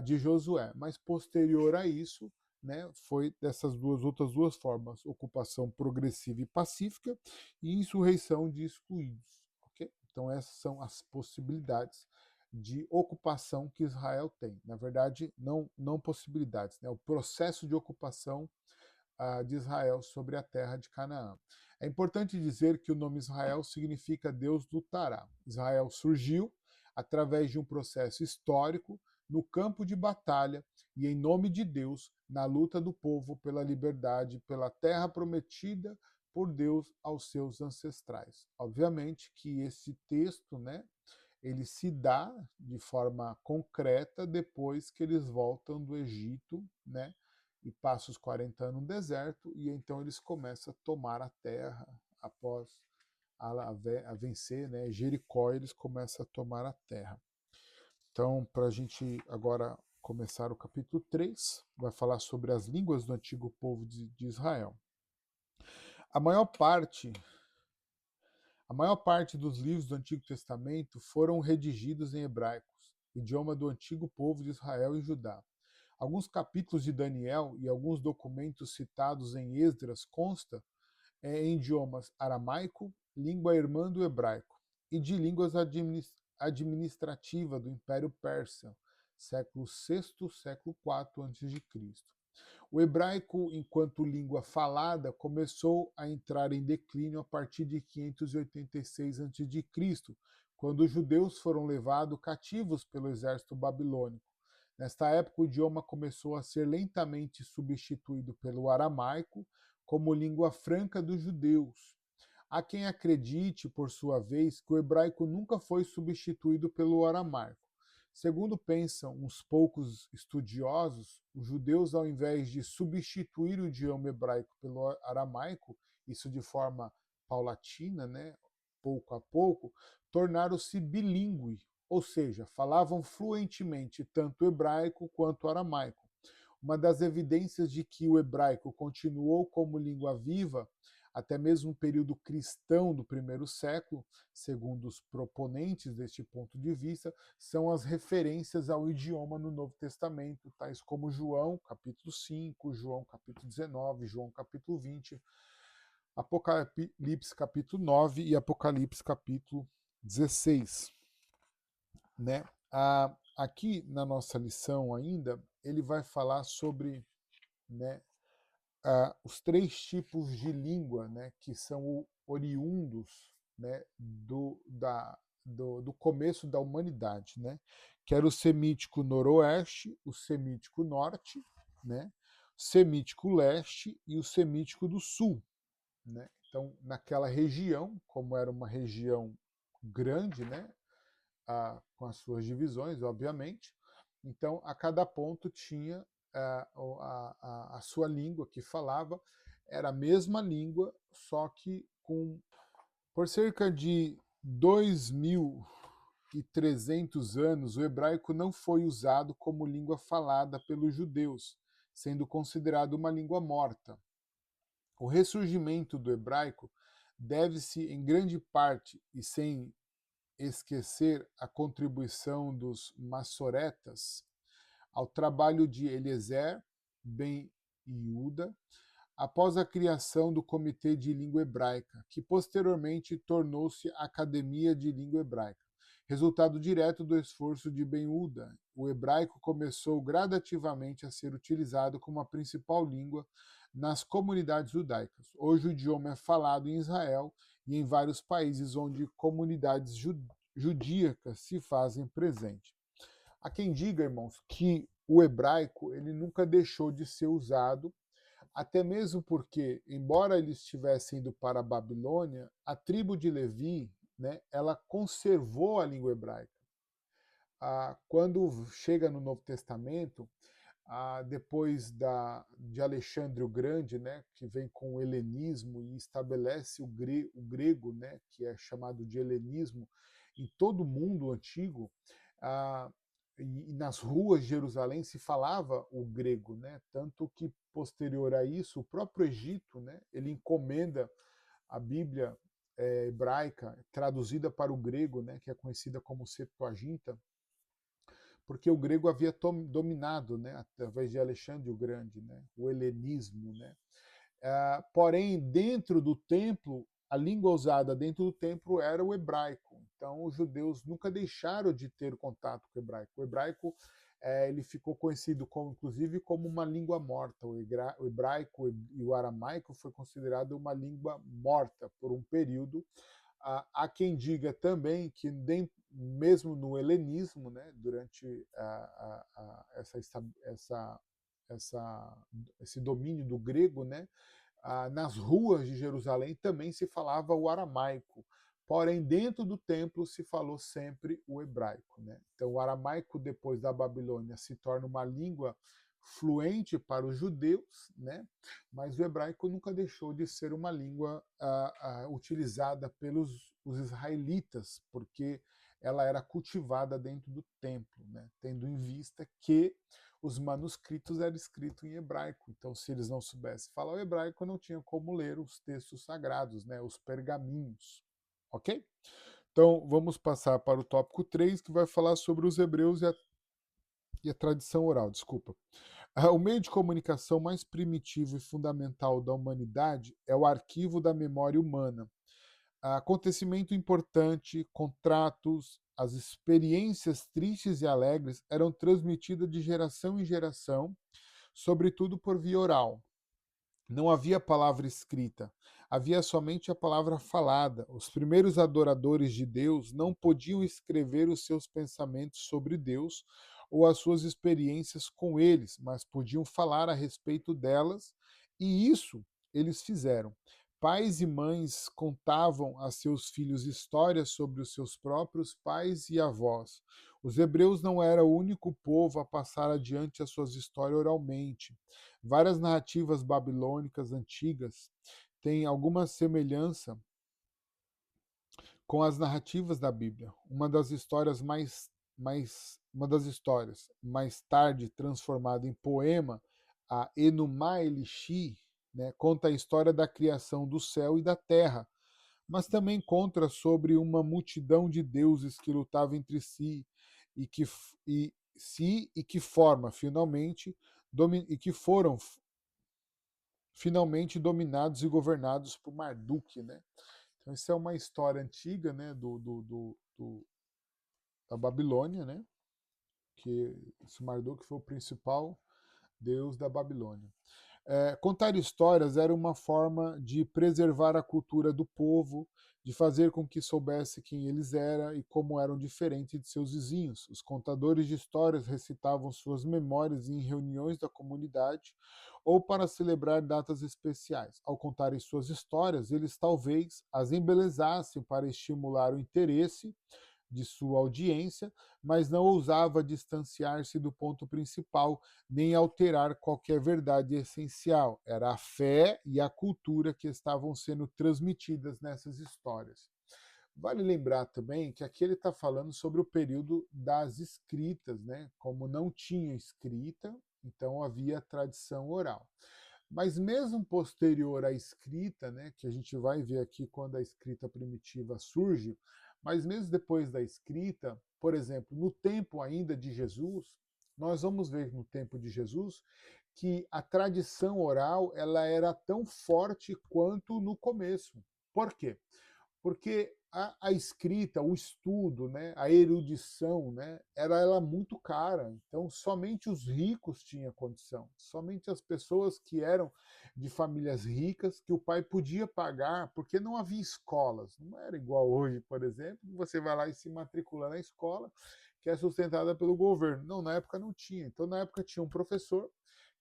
de Josué, mas posterior a isso, né, foi dessas outras duas formas, ocupação progressiva e pacífica e insurreição de excluídos. Okay? Então, essas são as possibilidades de ocupação que Israel tem. Na verdade, não possibilidades, né? O processo de ocupação de Israel sobre a terra de Canaã. É importante dizer que o nome Israel significa Deus lutará. Israel surgiu através de um processo histórico no campo de batalha e em nome de Deus na luta do povo pela liberdade, pela terra prometida por Deus aos seus ancestrais. Obviamente que esse texto, né, ele se dá de forma concreta depois que eles voltam do Egito, né, e passam os 40 anos no deserto, e então eles começam a tomar a terra após a vencer, né, Jericó, eles começam a tomar a terra. Então, para a gente agora começar o capítulo 3, vai falar sobre as línguas do antigo povo de Israel. A maior parte dos livros do Antigo Testamento foram redigidos em hebraicos, idioma do antigo povo de Israel e Judá. Alguns capítulos de Daniel e alguns documentos citados em Esdras constam em idiomas aramaico, língua irmã do hebraico, e de línguas administrativas do Império Persa, século VI, século IV a.C. O hebraico, enquanto língua falada, começou a entrar em declínio a partir de 586 a.C., quando os judeus foram levados cativos pelo exército babilônico. Nesta época, o idioma começou a ser lentamente substituído pelo aramaico como língua franca dos judeus. Há quem acredite, por sua vez, que o hebraico nunca foi substituído pelo aramaico. Segundo pensam uns poucos estudiosos, os judeus, ao invés de substituir o idioma hebraico pelo aramaico, isso de forma paulatina, né, pouco a pouco, tornaram-se bilíngue, ou seja, falavam fluentemente tanto hebraico quanto aramaico. Uma das evidências de que o hebraico continuou como língua viva até mesmo o período cristão do primeiro século, segundo os proponentes deste ponto de vista, são as referências ao idioma no Novo Testamento, tais como João, capítulo 5, João, capítulo 19, João, capítulo 20, Apocalipse, capítulo 9 e Apocalipse, capítulo 16. Né? Aqui na nossa lição ainda, ele vai falar sobre, né, os 3 tipos de língua, né, que são oriundos, né, do começo da humanidade, né, que era o semítico noroeste, o semítico norte, né, o semítico leste e o semítico do sul. Né? Então, naquela região, como era uma região grande, né, com as suas divisões, obviamente, então a cada ponto tinha a sua língua que falava, era a mesma língua, só que por cerca de 2.300 anos, o hebraico não foi usado como língua falada pelos judeus, sendo considerado uma língua morta. O ressurgimento do hebraico deve-se, em grande parte, e sem esquecer a contribuição dos massoretas ao trabalho de Eliezer ben Yehuda, após a criação do Comitê de Língua Hebraica, que posteriormente tornou-se Academia de Língua Hebraica. Resultado direto do esforço de Ben Yehuda, o hebraico começou gradativamente a ser utilizado como a principal língua nas comunidades judaicas. Hoje o idioma é falado em Israel e em vários países onde comunidades judíacas se fazem presente. Há quem diga, irmãos, que o hebraico ele nunca deixou de ser usado, até mesmo porque, embora eles estivessem indo para a Babilônia, a tribo de Levi, né, ela conservou a língua hebraica. Quando chega no Novo Testamento, depois de Alexandre o Grande, né, que vem com o helenismo e estabelece o grego, né, que é chamado de helenismo, em todo o mundo antigo, e nas ruas de Jerusalém se falava o grego, né, tanto que posterior a isso, o próprio Egito, né, ele encomenda a Bíblia hebraica, traduzida para o grego, né, que é conhecida como Septuaginta, porque o grego havia dominado, né, através de Alexandre o Grande, né, o helenismo. Né. Porém, dentro do templo, a língua usada dentro do templo era o hebraico. Então, os judeus nunca deixaram de ter contato com o hebraico. O hebraico ele ficou conhecido, inclusive, como uma língua morta. O hebraico e o aramaico foi considerado uma língua morta por um período. Há quem diga também que mesmo no helenismo, né, durante esse domínio do grego, né, nas ruas de Jerusalém também se falava o aramaico, porém dentro do templo se falou sempre o hebraico. Né? Então o aramaico depois da Babilônia se torna uma língua fluente para os judeus, né? Mas o hebraico nunca deixou de ser uma língua utilizada pelos os israelitas, porque ela era cultivada dentro do templo, né? Tendo em vista que os manuscritos eram escritos em hebraico. Então, se eles não soubessem falar o hebraico, não tinha como ler os textos sagrados, né? Os pergaminhos. Ok? Então, vamos passar para o tópico 3, que vai falar sobre os hebreus e a tradição oral. Desculpa. O meio de comunicação mais primitivo e fundamental da humanidade é o arquivo da memória humana. Acontecimento importante, contratos, as experiências tristes e alegres eram transmitidas de geração em geração, sobretudo por via oral. Não havia palavra escrita, havia somente a palavra falada. Os primeiros adoradores de Deus não podiam escrever os seus pensamentos sobre Deus ou as suas experiências com eles, mas podiam falar a respeito delas, e isso eles fizeram. pais e mães contavam a seus filhos histórias sobre os seus próprios pais e avós. Os hebreus não eram o único povo a passar adiante as suas histórias oralmente. Várias narrativas babilônicas antigas têm alguma semelhança com as narrativas da Bíblia. Uma das histórias mais tarde transformada em poema, a Enuma Elishi, né, conta a história da criação do céu e da terra, mas também conta sobre uma multidão de deuses que lutavam entre si e que forma finalmente e que foram finalmente dominados e governados por Marduk, né? Então, isso é uma história antiga, né, da Babilônia, né, que esse Marduk foi o principal deus da Babilônia. Contar histórias era uma forma de preservar a cultura do povo, de fazer com que soubesse quem eles eram e como eram diferentes de seus vizinhos. Os contadores de histórias recitavam suas memórias em reuniões da comunidade ou para celebrar datas especiais. Ao contarem suas histórias, eles talvez as embelezassem para estimular o interesse de sua audiência, mas não ousava distanciar-se do ponto principal, nem alterar qualquer verdade essencial. Era a fé e a cultura que estavam sendo transmitidas nessas histórias. Vale lembrar também que aqui ele está falando sobre o período das escritas, né? Como não tinha escrita, então havia tradição oral. Mas mesmo posterior à escrita, né, que a gente vai ver aqui quando a escrita primitiva surge, mas mesmo depois da escrita, por exemplo, no tempo ainda de Jesus, nós vamos ver no tempo de Jesus que a tradição oral ela era tão forte quanto no começo. Por quê? Porque a escrita, o estudo, né, a erudição, né, era ela muito cara. Então, somente os ricos tinham condição. Somente as pessoas que eram de famílias ricas, que o pai podia pagar, porque não havia escolas. Não era igual hoje, por exemplo, você vai lá e se matricula na escola, que é sustentada pelo governo. Não, na época não tinha. Então, na época tinha um professor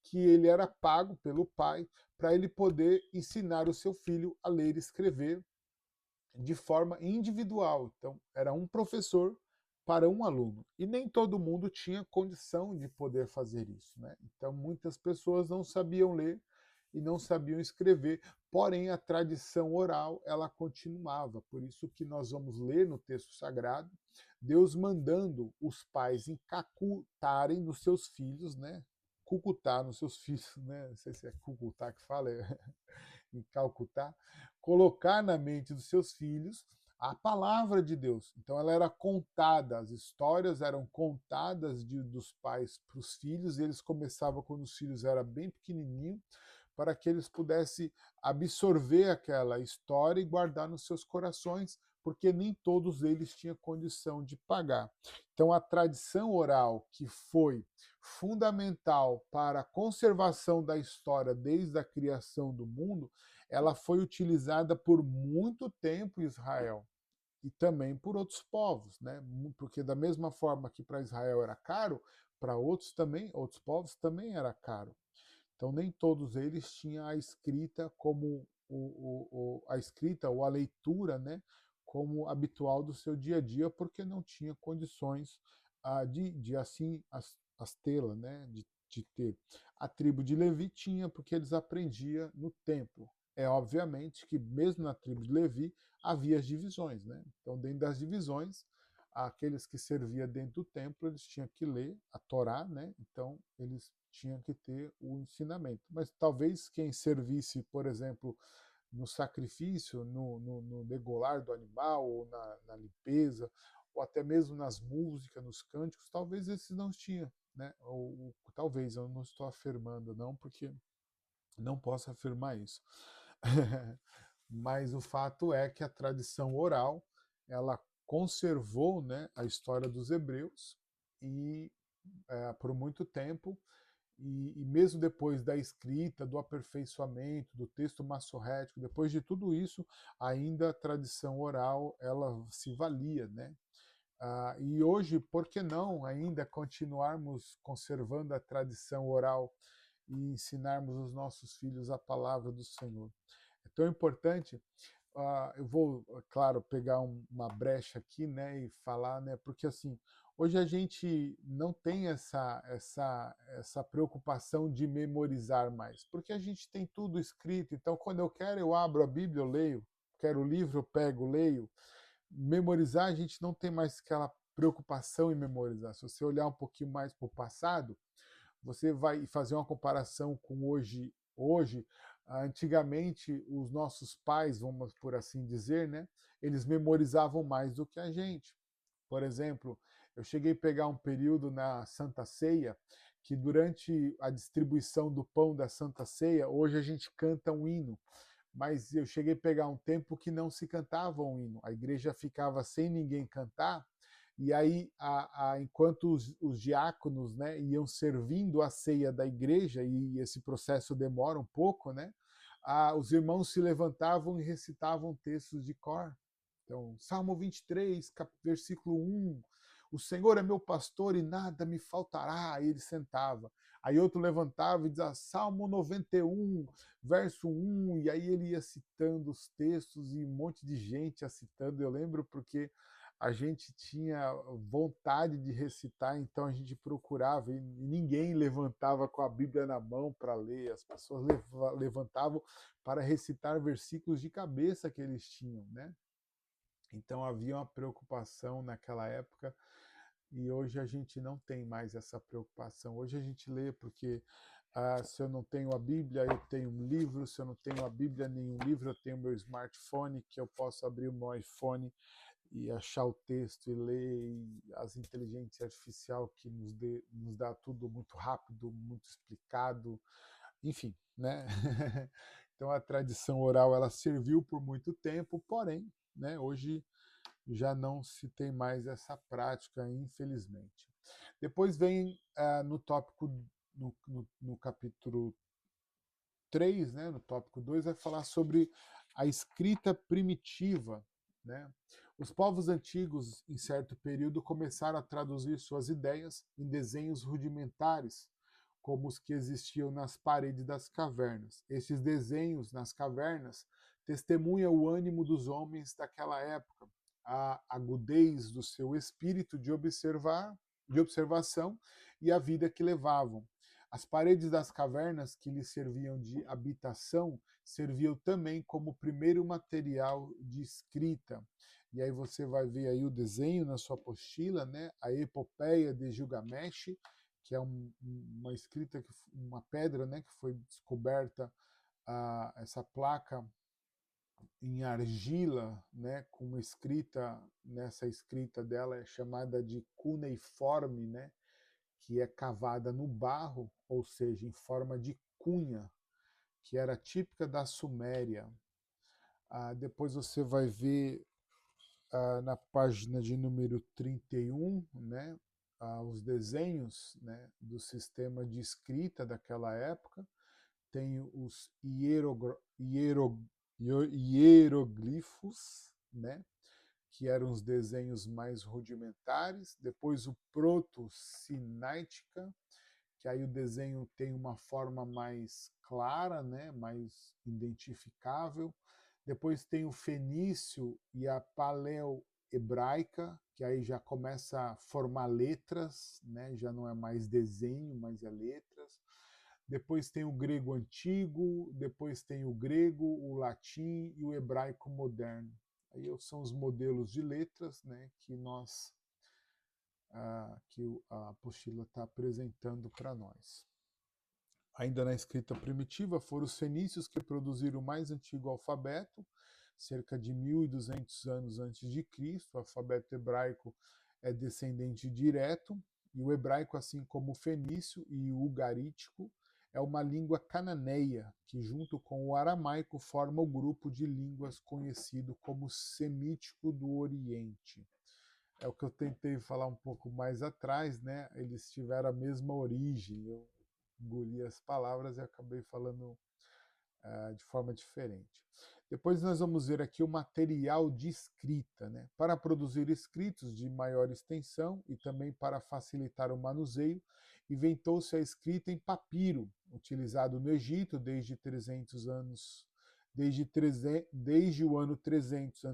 que ele era pago pelo pai para ele poder ensinar o seu filho a ler e escrever de forma individual. Então, era um professor para um aluno. E nem todo mundo tinha condição de poder fazer isso, né? Então, muitas pessoas não sabiam ler e não sabiam escrever, porém a tradição oral ela continuava. Por isso que nós vamos ler no texto sagrado Deus mandando os pais encacutarem nos seus filhos, né? Cucutar nos seus filhos, né? Não sei se é cucutar que fala, em Calcutá, colocar na mente dos seus filhos a palavra de Deus. Então ela era contada, as histórias eram contadas dos pais para os filhos, e eles começavam quando os filhos eram bem pequenininhos, para que eles pudessem absorver aquela história e guardar nos seus corações, porque nem todos eles tinham condição de pagar. Então a tradição oral, que foi fundamental para a conservação da história desde a criação do mundo, ela foi utilizada por muito tempo em Israel e também por outros povos, né? Porque da mesma forma que para Israel era caro, para outros povos também era caro. Então nem todos eles tinham a escrita como a escrita ou a leitura, né, como habitual do seu dia a dia, porque não tinha condições de assim as tê-la, né, de ter. A tribo de Levi tinha, porque eles aprendiam no templo. É obviamente que mesmo na tribo de Levi havia as divisões, né? Então dentro das divisões aqueles que serviam dentro do templo, eles tinham que ler a Torá, né? Então eles tinham que ter o ensinamento. Mas talvez quem servisse, por exemplo, no sacrifício, no degolar do animal, ou na limpeza, ou até mesmo nas músicas, nos cânticos, talvez esses não tinham, né? Ou talvez, eu não estou afirmando não, porque não posso afirmar isso. Mas o fato é que a tradição oral, ela conservou, né, a história dos hebreus e por muito tempo, e mesmo depois da escrita, do aperfeiçoamento, do texto massorrético, depois de tudo isso, ainda a tradição oral ela se valia, né? E hoje, por que não ainda continuarmos conservando a tradição oral e ensinarmos os nossos filhos a palavra do Senhor? É tão importante. Eu vou, claro, pegar uma brecha aqui, né, e falar, né, porque assim, hoje a gente não tem essa preocupação de memorizar mais, porque a gente tem tudo escrito, então quando eu quero, eu abro a Bíblia, eu leio, quero o livro, eu pego, leio. Memorizar, a gente não tem mais aquela preocupação em memorizar. Se você olhar um pouquinho mais para o passado, você vai fazer uma comparação com hoje. Hoje, antigamente, os nossos pais, vamos por assim dizer, né, eles memorizavam mais do que a gente. Por exemplo, eu cheguei a pegar um período na Santa Ceia que durante a distribuição do pão da Santa Ceia, hoje a gente canta um hino, mas eu cheguei a pegar um tempo que não se cantava um hino. A igreja ficava sem ninguém cantar, e aí, enquanto os diáconos, né, iam servindo a ceia da igreja, e esse processo demora um pouco, né, os irmãos se levantavam e recitavam textos de cor. Então, Salmo 23, versículo 1, o Senhor é meu pastor e nada me faltará. Aí ele sentava. Aí outro levantava e dizia Salmo 91, verso 1, e aí ele ia citando os textos e um monte de gente ia citando. Eu lembro porque a gente tinha vontade de recitar, então a gente procurava e ninguém levantava com a Bíblia na mão para ler, as pessoas levantavam para recitar versículos de cabeça que eles tinham, né? Então havia uma preocupação naquela época e hoje a gente não tem mais essa preocupação. Hoje a gente lê porque se eu não tenho a Bíblia, eu tenho um livro. Se eu não tenho a Bíblia, nenhum livro, eu tenho meu smartphone, que eu posso abrir o meu iPhone e achar o texto e ler, e as inteligências artificial que nos dá tudo muito rápido, muito explicado, enfim, né? Então a tradição oral ela serviu por muito tempo, porém, né, hoje já não se tem mais essa prática, infelizmente. Depois vem no tópico, no capítulo 3, né, no tópico 2, vai falar sobre a escrita primitiva. Né? Os povos antigos, em certo período, começaram a traduzir suas ideias em desenhos rudimentares, como os que existiam nas paredes das cavernas. Esses desenhos nas cavernas testemunham o ânimo dos homens daquela época, a agudez do seu espírito de observação e a vida que levavam. As paredes das cavernas que lhes serviam de habitação serviam também como primeiro material de escrita. E aí você vai ver aí o desenho na sua apostila, né? A epopeia de Gilgamesh, que é uma escrita, uma pedra, né, que foi descoberta, essa placa em argila, né, com uma escrita, nessa escrita dela é chamada de cuneiforme, né, que é cavada no barro, ou seja, em forma de cunha, que era típica da Suméria. Depois você vai ver na página de número 31, né, os desenhos, né, do sistema de escrita daquela época. Tem os hieroglifos, né, que eram os desenhos mais rudimentares. Depois o proto-sináitica, que aí o desenho tem uma forma mais clara, né, mais identificável. Depois tem o fenício e a paleo-hebraica, que aí já começa a formar letras, né, já não é mais desenho, mas é letras. Depois tem o grego antigo, depois tem o grego, o latim e o hebraico moderno. Aí são os modelos de letras, né, que a apostila está apresentando para nós. Ainda na escrita primitiva, foram os fenícios que produziram o mais antigo alfabeto, cerca de 1.200 anos antes de Cristo. O alfabeto hebraico é descendente direto, e o hebraico, assim como o fenício e o ugarítico, é uma língua cananeia, que junto com o aramaico forma o grupo de línguas conhecido como semítico do Oriente. É o que eu tentei falar um pouco mais atrás, né? Eles tiveram a mesma origem. Eu engoli as palavras e acabei falando de forma diferente. Depois nós vamos ver aqui o material de escrita. Né? Para produzir escritos de maior extensão e também para facilitar o manuseio, inventou-se a escrita em papiro, utilizado no Egito desde 300 anos desde o ano 300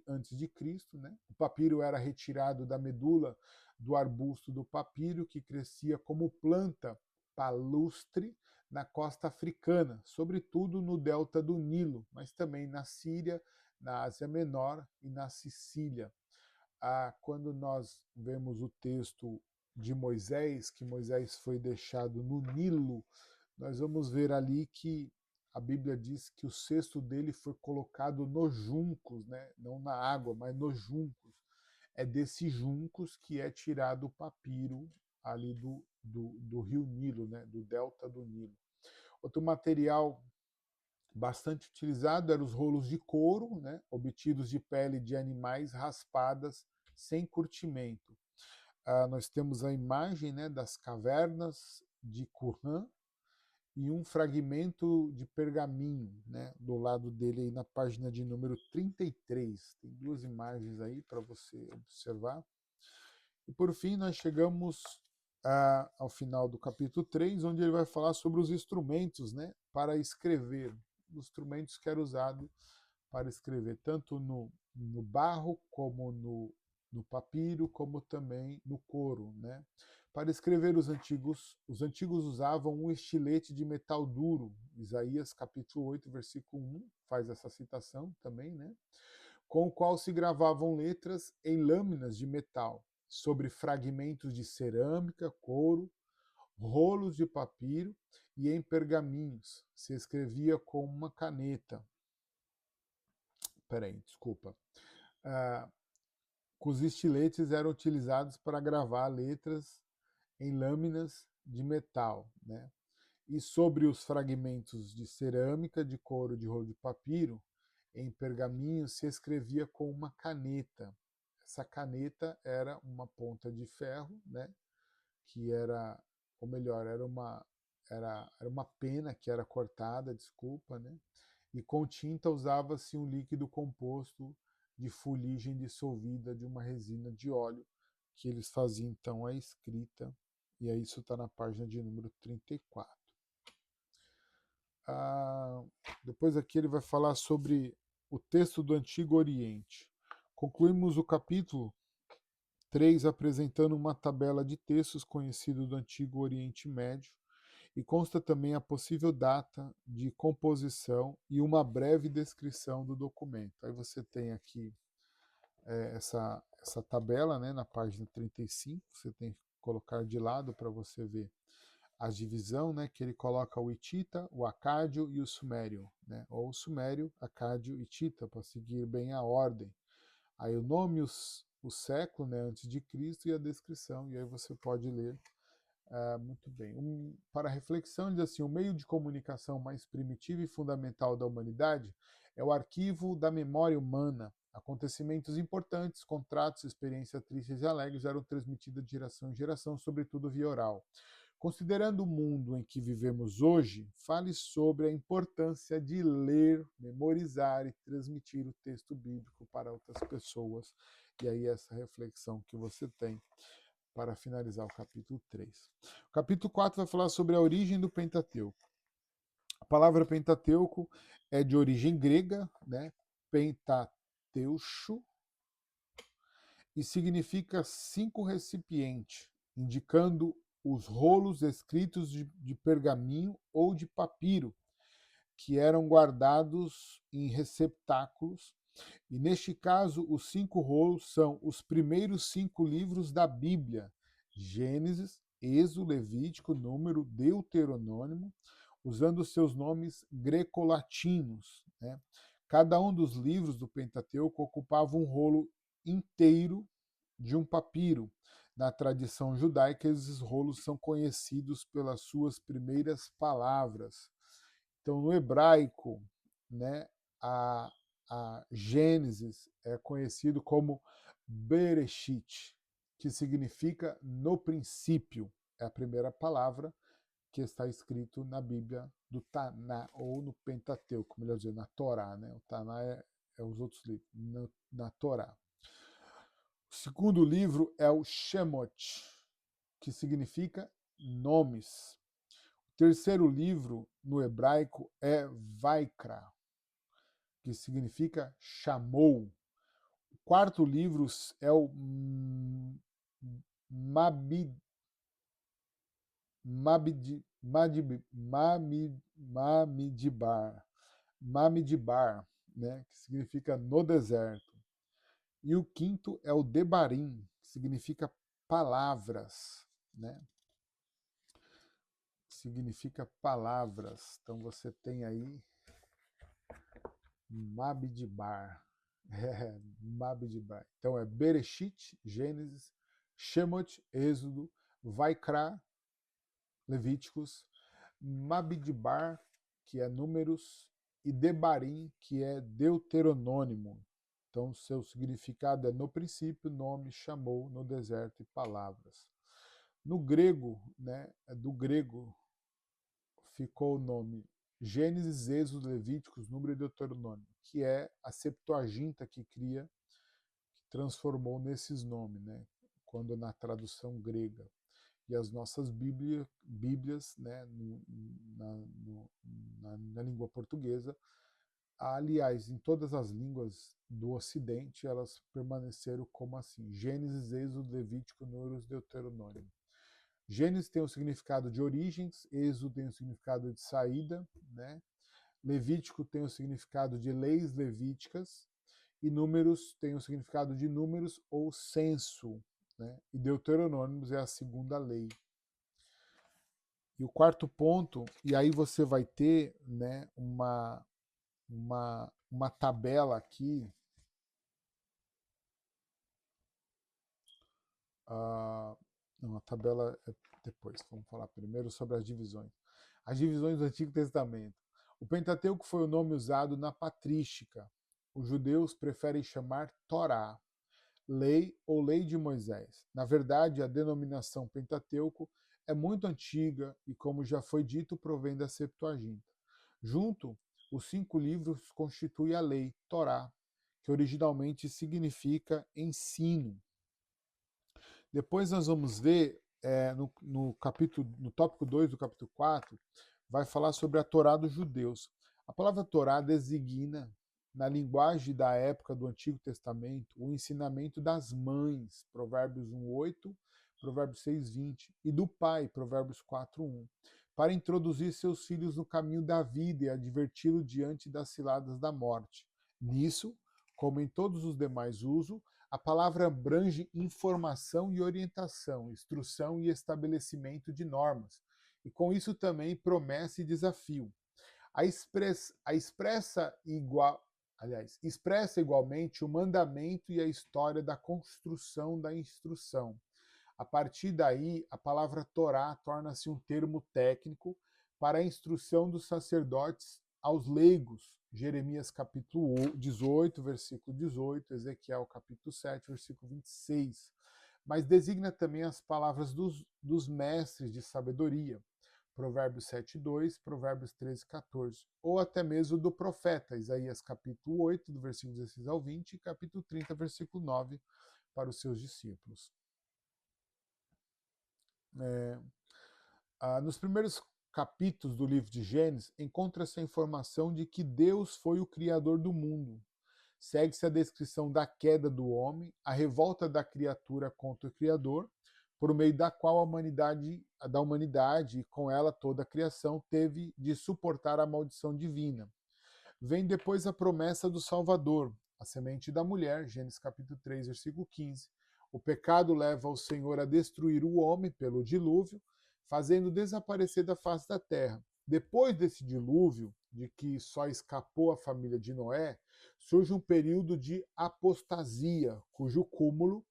antes de Cristo, né? O papiro era retirado da medula do arbusto do papiro, que crescia como planta palustre na costa africana, sobretudo no delta do Nilo, mas também na Síria, na Ásia Menor e na Sicília. Quando nós vemos o texto de Moisés, que Moisés foi deixado no Nilo, nós vamos ver ali que a Bíblia diz que o cesto dele foi colocado nos juncos, né? Não na água, mas nos juncos. É desses juncos que é tirado o papiro ali do rio Nilo, né? Do delta do Nilo. Outro material bastante utilizado eram os rolos de couro, né? Obtidos de pele de animais raspadas sem curtimento. Nós temos a imagem, né, das cavernas de Qumran e um fragmento de pergaminho, né, do lado dele aí na página de número 33. Tem duas imagens aí para você observar. E por fim nós chegamos ao final do capítulo 3, onde ele vai falar sobre os instrumentos, né, para escrever, os instrumentos que eram usados para escrever, tanto no barro como no papiro, como também no couro, né? Para escrever os antigos usavam um estilete de metal duro. Isaías capítulo 8, versículo 1 faz essa citação também, né? Com o qual se gravavam letras em lâminas de metal, sobre fragmentos de cerâmica, couro, rolos de papiro e em pergaminhos. Se escrevia com uma caneta. Peraí, desculpa. Os estiletes eram utilizados para gravar letras em lâminas de metal, né? E sobre os fragmentos de cerâmica, de couro, de rolo de papiro, em pergaminho, se escrevia com uma caneta. Essa caneta era uma ponta de ferro, né? Que era, ou melhor, era uma pena que era cortada, desculpa, né? E com tinta usava-se um líquido composto de fuligem dissolvida de uma resina de óleo, que eles faziam então a escrita, e aí isso está na página de número 34. Depois aqui ele vai falar sobre o texto do Antigo Oriente. Concluímos o capítulo 3 apresentando uma tabela de textos conhecido do Antigo Oriente Médio, e consta também a possível data de composição e uma breve descrição do documento. Aí você tem aqui essa tabela, né, na página 35, você tem que colocar de lado para você ver a divisão, né, que ele coloca o hitita, o acádio e o sumério, né, ou o sumério, acádio e hitita, para seguir bem a ordem. Aí o nome, o século, né, antes de Cristo, e a descrição, e aí você pode ler muito bem. Para reflexão, ele diz assim: o meio de comunicação mais primitivo e fundamental da humanidade é o arquivo da memória humana. Acontecimentos importantes, contratos, experiências tristes e alegres eram transmitidos de geração em geração, sobretudo via oral. Considerando o mundo em que vivemos hoje, fale sobre a importância de ler, memorizar e transmitir o texto bíblico para outras pessoas. E aí essa reflexão que você tem para finalizar o capítulo 3. O capítulo 4 vai falar sobre a origem do Pentateuco. A palavra Pentateuco é de origem grega, né? Pentateucho, e significa 5 recipientes, indicando os rolos escritos de pergaminho ou de papiro, que eram guardados em receptáculos. E neste caso, os 5 rolos são os primeiros 5 livros da Bíblia: Gênesis, Êxodo, Levítico, Número, Deuteronômio, usando seus nomes grecolatinos, né? Cada um dos livros do Pentateuco ocupava um rolo inteiro de um papiro. Na tradição judaica, esses rolos são conhecidos pelas suas primeiras palavras. Então, no hebraico, né, a Gênesis é conhecido como Bereshit, que significa no princípio. É a primeira palavra que está escrito na Bíblia do Taná, ou no Pentateuco, melhor dizendo, na Torá. Né? O Taná é os outros livros, na Torá. O segundo livro é o Shemot, que significa nomes. O terceiro livro, no hebraico, é Vaikra. que significa chamou. O quarto livro é o Mabid, Mabid, Mamidbar, Mamidbar, né, que significa no deserto. E o quinto é o Debarim, que significa palavras, né? Significa palavras. Então você tem aí Mabidbar. Mabidbar. Então é Bereshit, Gênesis, Shemot, Êxodo, Vaikra, Levíticos, Mabidbar, que é Números, e Debarim, que é Deuteronômio. Então, seu significado é no princípio, nome, chamou, no deserto e palavras. No grego, né, do grego ficou o nome Gênesis, Êxodo, Levíticos, Número e Deuteronômio, que é a Septuaginta que cria, que transformou nesses nomes, né, quando na tradução grega. E as nossas bíblias, né, na língua portuguesa, aliás, em todas as línguas do Ocidente, elas permaneceram como assim: Gênesis, Êxodo, Levítico, Números, Deuteronômio. Gênesis tem o significado de origens, Êxodo tem o significado de saída, né? Levítico tem o significado de leis levíticas, e Números tem o significado de números ou censo, né? E Deuteronômio é a segunda lei. E o quarto ponto, e aí você vai ter, né, uma tabela aqui. Não, a tabela é depois. Vamos falar primeiro sobre as divisões. As divisões do Antigo Testamento. O Pentateuco foi o nome usado na patrística. Os judeus preferem chamar Torá, lei ou lei de Moisés. Na verdade, a denominação Pentateuco é muito antiga e, como já foi dito, provém da Septuaginta. Junto, os 5 livros constituem a lei, Torá, que originalmente significa ensino. Depois nós vamos ver no tópico 2 do capítulo 4, vai falar sobre a Torá dos judeus. A palavra Torá designa, na linguagem da época do Antigo Testamento, o ensinamento das mães, Provérbios 1:8, Provérbios 6:20, e do pai, Provérbios 4:1, para introduzir seus filhos no caminho da vida e adverti-lo diante das ciladas da morte. Nisso, como em todos os demais usos, a palavra abrange informação e orientação, instrução e estabelecimento de normas, e com isso também promessa e desafio. Expressa igualmente o mandamento e a história da construção da instrução. A partir daí, a palavra Torá torna-se um termo técnico para a instrução dos sacerdotes aos leigos. Jeremias capítulo 18, versículo 18, Ezequiel capítulo 7, versículo 26. Mas designa também as palavras dos mestres de sabedoria. Provérbios 7:2, Provérbios 13:14, ou até mesmo do profeta, Isaías capítulo 8, do versículo 16 ao 20, e capítulo 30, versículo 9, para os seus discípulos. Nos primeiros capítulos do livro de Gênesis, encontra-se a informação de que Deus foi o criador do mundo. Segue-se a descrição da queda do homem, a revolta da criatura contra o Criador, por meio da qual da humanidade e com ela toda a criação teve de suportar a maldição divina. Vem depois a promessa do Salvador, a semente da mulher, Gênesis capítulo 3, versículo 15. O pecado leva o Senhor a destruir o homem pelo dilúvio, fazendo desaparecer da face da terra. Depois desse dilúvio, de que só escapou a família de Noé, surge um período de apostasia, cujo cúmulo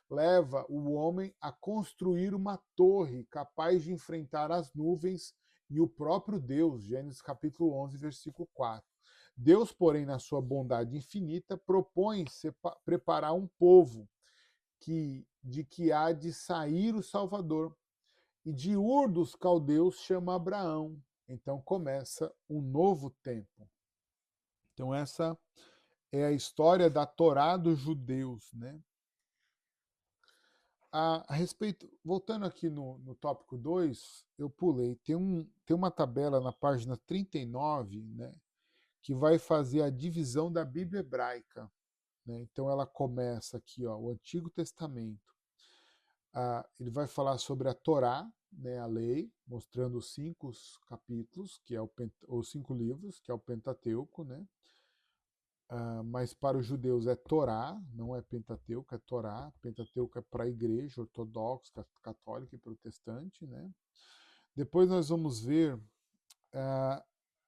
leva o homem a construir uma torre capaz de enfrentar as nuvens e o próprio Deus, Gênesis capítulo 11, versículo 4. Deus, porém, na sua bondade infinita, propõe preparar um povo de que há de sair o Salvador. E de Ur dos Caldeus chama Abraão. Então começa um novo tempo. Então essa é a história da Torá dos judeus, né? A respeito, voltando aqui no tópico 2, eu pulei. Tem uma tabela na página 39, né, que vai fazer a divisão da Bíblia hebraica, né? Então ela começa aqui, ó, o Antigo Testamento. Ele vai falar sobre a Torá, né, a lei, mostrando os 5 capítulos, que é os 5 livros, que é o Pentateuco, né? Mas para os judeus é Torá, não é Pentateuco, é Torá. Pentateuco é para a igreja ortodoxa, católica e protestante, né? Depois nós vamos ver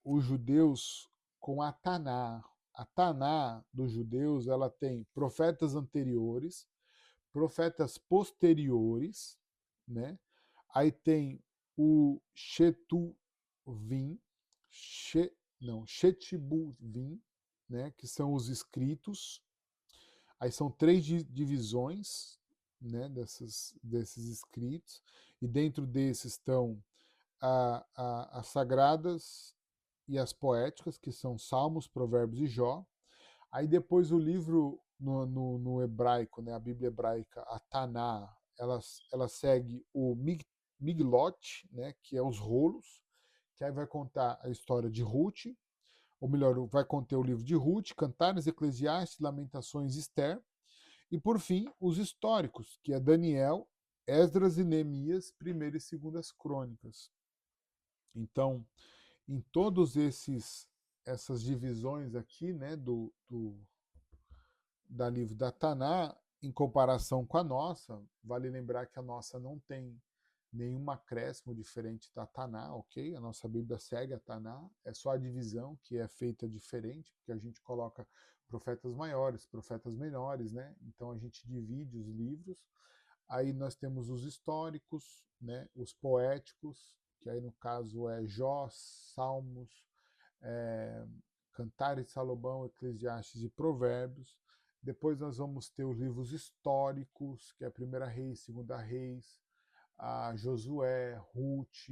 os judeus com a Taná. A Taná dos judeus, ela tem profetas anteriores, profetas posteriores, né? Aí tem o Shetuvim, Shetibuvim, né? Que são os escritos. Aí são 3 divisões, né? Desses escritos, e dentro desses estão as sagradas e as poéticas, que são Salmos, Provérbios e Jó. Aí depois o livro no hebraico, né, a Bíblia hebraica, a Taná, ela segue o Miglot, né, que é os rolos, que aí vai contar a história de Ruth, ou melhor, vai conter o livro de Ruth, Cantares, Eclesiastes, Lamentações, Esther, e por fim, os históricos, que é Daniel, Esdras e Neemias, 1ª e 2ª Crônicas. Então, em todos essas divisões aqui, né, da livro da Taná, em comparação com a nossa, vale lembrar que a nossa não tem nenhum acréscimo diferente da Taná, ok? A nossa Bíblia segue a Taná, é só a divisão que é feita diferente, porque a gente coloca profetas maiores, profetas menores, né? Então a gente divide os livros. Aí nós temos os históricos, né? Os poéticos, que aí no caso é Jó, Salmos, é, Cantares de Salomão, Eclesiastes e Provérbios. Depois nós vamos ter os livros históricos, que é a 1ª Reis, 2ª Reis, a Josué, Ruth,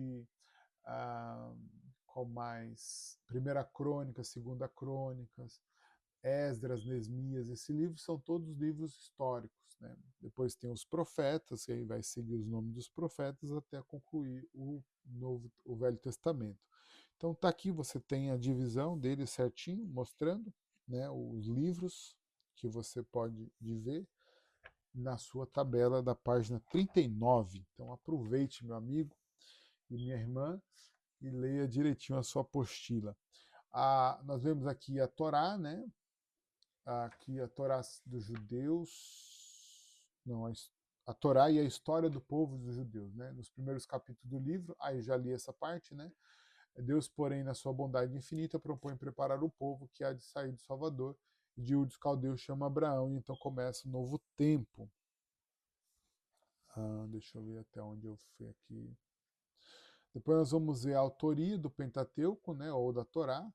qual mais? 1ª Crônica, 2ª Crônicas, Esdras, Neemias. Esses livros são todos livros históricos, né? Depois tem os profetas, que aí vai seguir os nomes dos profetas até concluir o Velho Testamento. Então tá aqui, você tem a divisão dele certinho, mostrando, né, os livros que você pode ver na sua tabela da página 39. Então aproveite, meu amigo e minha irmã, e leia direitinho a sua apostila. Nós vemos aqui a Torá, né? Aqui a Torá dos judeus, não, a Torá e a história do povo dos judeus, né? Nos primeiros capítulos do livro, aí já li essa parte, né? Deus, porém, na sua bondade infinita, propõe preparar o povo que há de sair do Salvador. De Ur dos Caldeus chama Abraão, e então começa um novo tempo. Deixa eu ver até onde eu fui aqui. Depois nós vamos ver a autoria do Pentateuco, né, ou da Torá.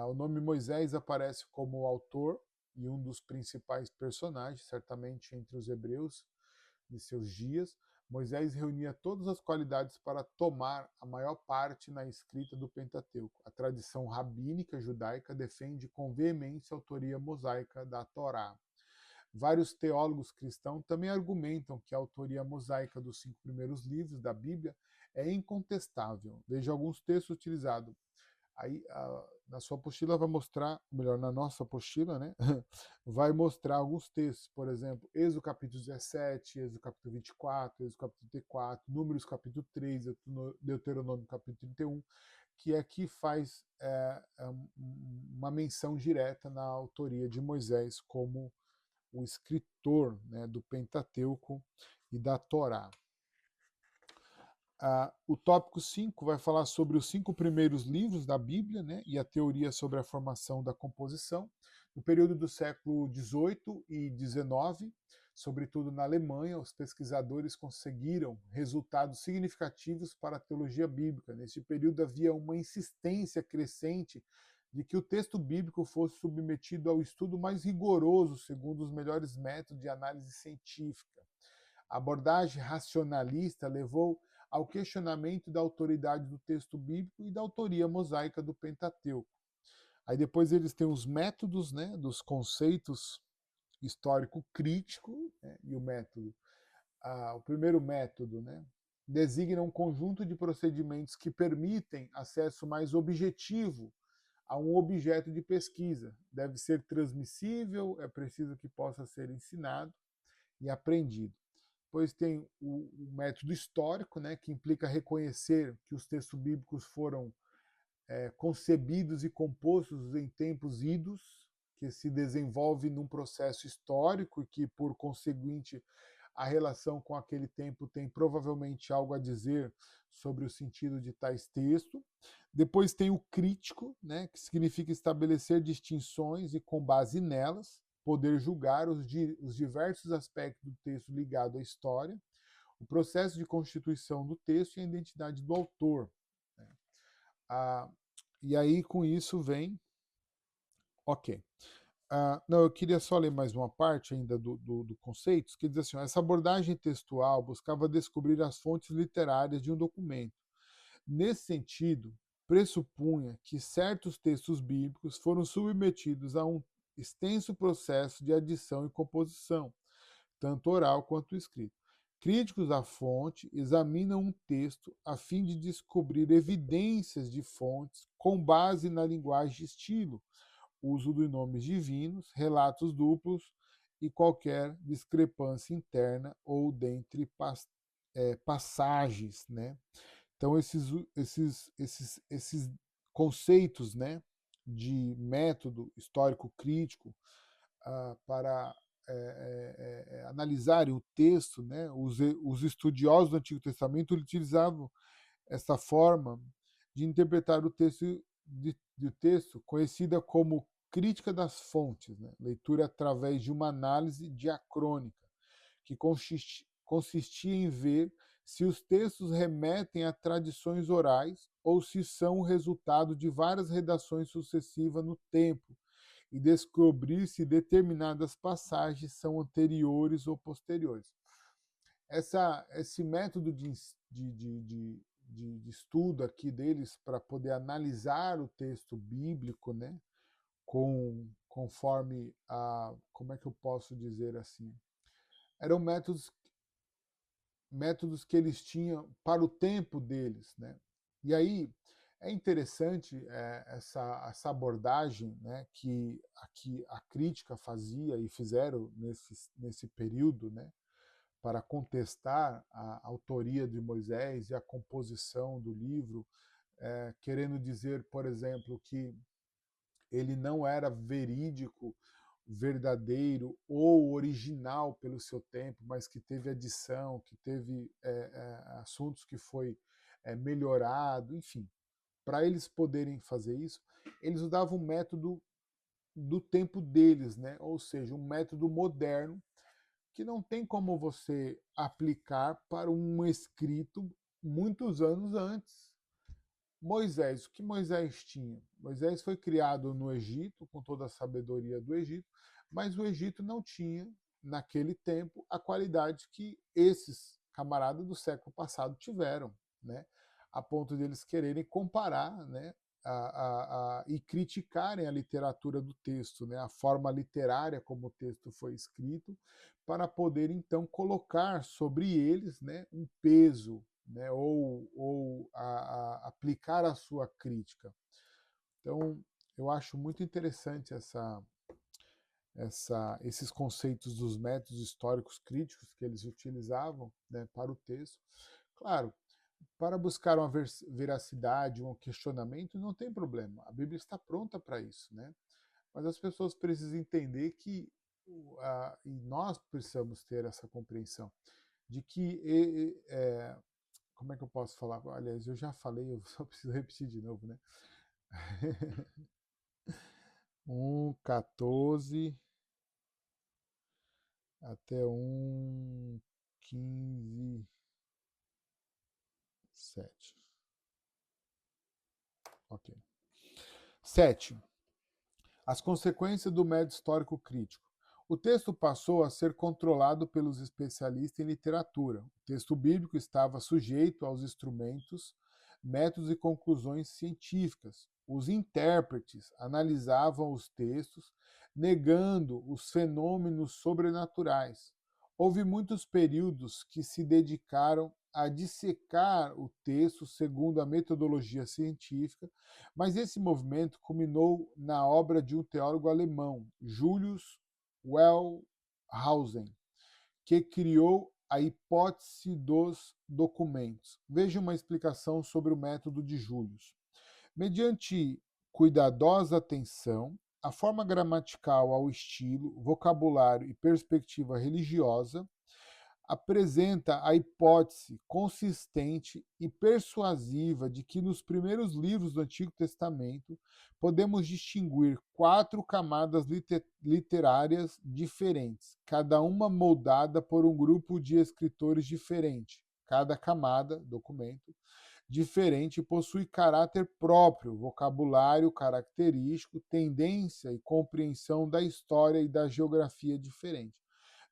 O nome Moisés aparece como autor e um dos principais personagens, certamente entre os hebreus de seus dias. Moisés reunia todas as qualidades para tomar a maior parte na escrita do Pentateuco. A tradição rabínica judaica defende com veemência a autoria mosaica da Torá. Vários teólogos cristãos também argumentam que a autoria mosaica dos 5 primeiros livros da Bíblia é incontestável. Veja alguns textos utilizados. Aí, na sua apostila vai mostrar, melhor, na nossa apostila, né? Vai mostrar alguns textos, por exemplo, Êxodo capítulo 17, Êxodo capítulo 24, Êxodo capítulo 34, Números capítulo 3, Deuteronômio capítulo 31, que aqui faz uma menção direta na autoria de Moisés como o escritor, né, do Pentateuco e da Torá. O tópico 5 vai falar sobre os 5 primeiros livros da Bíblia, né, e a teoria sobre a formação da composição. No período do século XVIII e XIX, sobretudo na Alemanha, os pesquisadores conseguiram resultados significativos para a teologia bíblica. Neste período havia uma insistência crescente de que o texto bíblico fosse submetido ao estudo mais rigoroso, segundo os melhores métodos de análise científica. A abordagem racionalista levou ao questionamento da autoridade do texto bíblico e da autoria mosaica do Pentateuco. Aí depois eles têm os métodos, né, dos conceitos histórico-crítico, né, e o método. O primeiro método, né, designa um conjunto de procedimentos que permitem acesso mais objetivo a um objeto de pesquisa. Deve ser transmissível, é preciso que possa ser ensinado e aprendido. Depois tem o método histórico, né, que implica reconhecer que os textos bíblicos foram concebidos e compostos em tempos idos, que se desenvolve num processo histórico e que, por conseguinte, a relação com aquele tempo tem provavelmente algo a dizer sobre o sentido de tais textos. Depois tem o crítico, né, que significa estabelecer distinções e, com base nelas, poder julgar os diversos aspectos do texto ligado à história, o processo de constituição do texto e a identidade do autor. E aí, com isso, vem... Ok. Não, eu queria só ler mais uma parte ainda do conceitos, que diz assim, essa abordagem textual buscava descobrir as fontes literárias de um documento. Nesse sentido, pressupunha que certos textos bíblicos foram submetidos a um extenso processo de adição e composição, tanto oral quanto escrito. Críticos da fonte examinam um texto a fim de descobrir evidências de fontes com base na linguagem e estilo, uso de nomes divinos, relatos duplos e qualquer discrepância interna ou dentre passagens, né? Então, esses conceitos, né, de método histórico crítico para analisarem o texto, né, os estudiosos do Antigo Testamento utilizavam essa forma de interpretar o texto, texto conhecida como crítica das fontes, né, leitura através de uma análise diacrônica, que consistia em ver se os textos remetem a tradições orais ou se são o resultado de várias redações sucessivas no tempo, e descobrir se determinadas passagens são anteriores ou posteriores. Esse método de estudo aqui deles para poder analisar o texto bíblico, né, conforme como é que eu posso dizer assim, eram métodos que eles tinham para o tempo deles, né? E aí é interessante essa abordagem, né, que aqui a crítica fazia e fizeram nesse período, né, para contestar a autoria de Moisés e a composição do livro, querendo dizer, por exemplo, que ele não era verídico, verdadeiro ou original pelo seu tempo, mas que teve adição, que teve assuntos que foi melhorado, enfim. Para eles poderem fazer isso, eles usavam um método do tempo deles, né? Ou seja, um método moderno que não tem como você aplicar para um escrito muitos anos antes. Moisés, o que Moisés tinha? Moisés foi criado no Egito, com toda a sabedoria do Egito, mas o Egito não tinha, naquele tempo, a qualidade que esses camaradas do século passado tiveram, né? A ponto de eles quererem comparar, né, e criticarem a literatura do texto, né, a forma literária como o texto foi escrito, para poder então colocar sobre eles, né, um peso, né, ou aplicar a sua crítica. Então, eu acho muito interessante esses conceitos dos métodos históricos críticos que eles utilizavam, né, para o texto. Claro, para buscar uma veracidade, um questionamento, não tem problema. A Bíblia está pronta para isso, né? Mas as pessoas precisam entender que, e nós precisamos ter essa compreensão, de que, como é que eu posso falar? Aliás, eu já falei, eu só preciso repetir de novo, né? 1:14 até 1:15:7. Ok. 7. As consequências do método histórico crítico. O texto passou a ser controlado pelos especialistas em literatura. O texto bíblico estava sujeito aos instrumentos, métodos e conclusões científicas. Os intérpretes analisavam os textos, negando os fenômenos sobrenaturais. Houve muitos períodos que se dedicaram a dissecar o texto segundo a metodologia científica, mas esse movimento culminou na obra de um teólogo alemão, Julius Wellhausen, que criou a hipótese dos documentos. Veja uma explicação sobre o método de Julius. Mediante cuidadosa atenção, a forma gramatical ao estilo, vocabulário e perspectiva religiosa, apresenta a hipótese consistente e persuasiva de que nos primeiros livros do Antigo Testamento podemos distinguir 4 camadas literárias diferentes, cada uma moldada por um grupo de escritores diferente. Cada camada, documento, diferente possui caráter próprio, vocabulário característico, tendência e compreensão da história e da geografia diferente,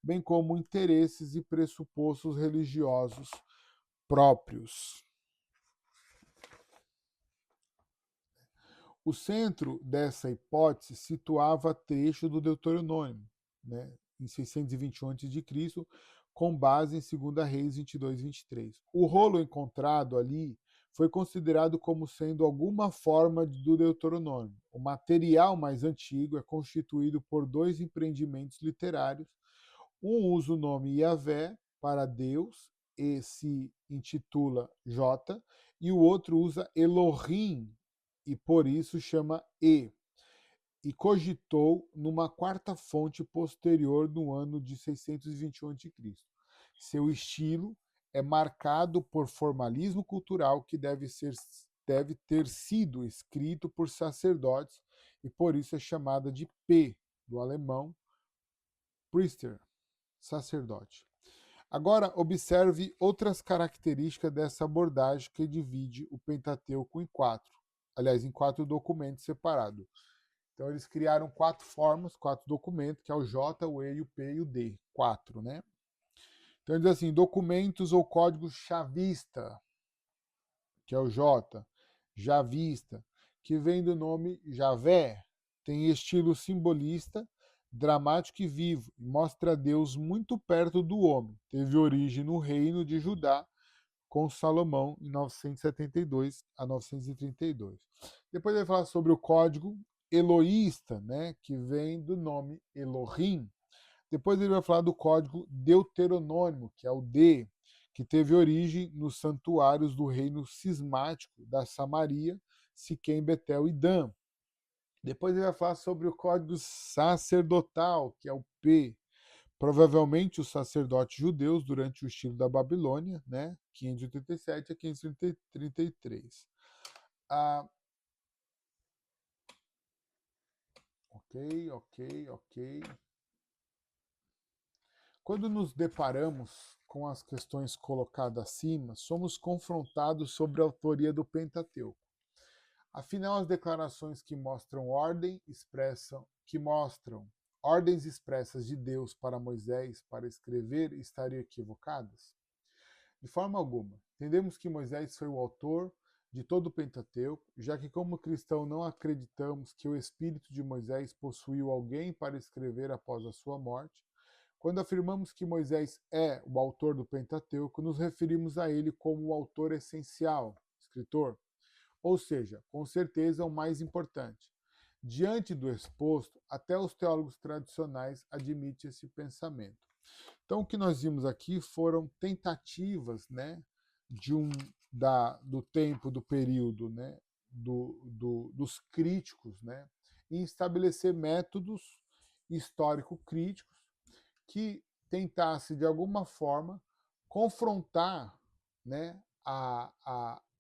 bem como interesses e pressupostos religiosos próprios. O centro dessa hipótese situava trecho do Deuteronômio, né, em 621 a.C., com base em 2 Reis 22 e 23. O rolo encontrado ali foi considerado como sendo alguma forma do Deuteronômio. O material mais antigo é constituído por 2 empreendimentos literários. Um usa o nome Yahvé para Deus e se intitula J, e o outro usa Elohim e por isso chama E, e cogitou numa quarta fonte posterior no ano de 621 a.C. Seu estilo é marcado por formalismo cultural que deve ter sido escrito por sacerdotes e por isso é chamada de P, do alemão Priester, sacerdote. Agora, observe outras características dessa abordagem que divide o Pentateuco em 4. Aliás, em 4 documentos separados. Então, eles criaram 4 formas, 4 documentos, que é o J, o E, o P e o D. 4, né? Então, ele diz assim, documentos ou código chavista, que é o J, javista, que vem do nome Javé, tem estilo simbolista, dramático e vivo, e mostra Deus muito perto do homem. Teve origem no reino de Judá, com Salomão, em 972 a 932. Depois ele vai falar sobre o código eloísta, né, que vem do nome Elohim. Depois ele vai falar do código deuteronômico, que é o D, que teve origem nos santuários do reino cismático da Samaria, Siquém, Betel e Dan. Depois ele vai falar sobre o código sacerdotal, que é o P. Provavelmente os sacerdotes judeus durante o estilo da Babilônia, né, 587 a 533. Ok. Quando nos deparamos com as questões colocadas acima, somos confrontados sobre a autoria do Pentateuco. Afinal, as declarações que mostram ordens expressas de Deus para Moisés para escrever estariam equivocadas? De forma alguma. Entendemos que Moisés foi o autor de todo o Pentateuco, já que como cristão não acreditamos que o espírito de Moisés possuiu alguém para escrever após a sua morte. Quando afirmamos que Moisés é o autor do Pentateuco, nos referimos a ele como o autor essencial, escritor, ou seja, com certeza o mais importante. Diante do exposto, até os teólogos tradicionais admitem esse pensamento. Então, o que nós vimos aqui foram tentativas, né, do tempo, do período, né, dos críticos, né, em estabelecer métodos histórico-críticos que tentasse, de alguma forma, confrontar, né,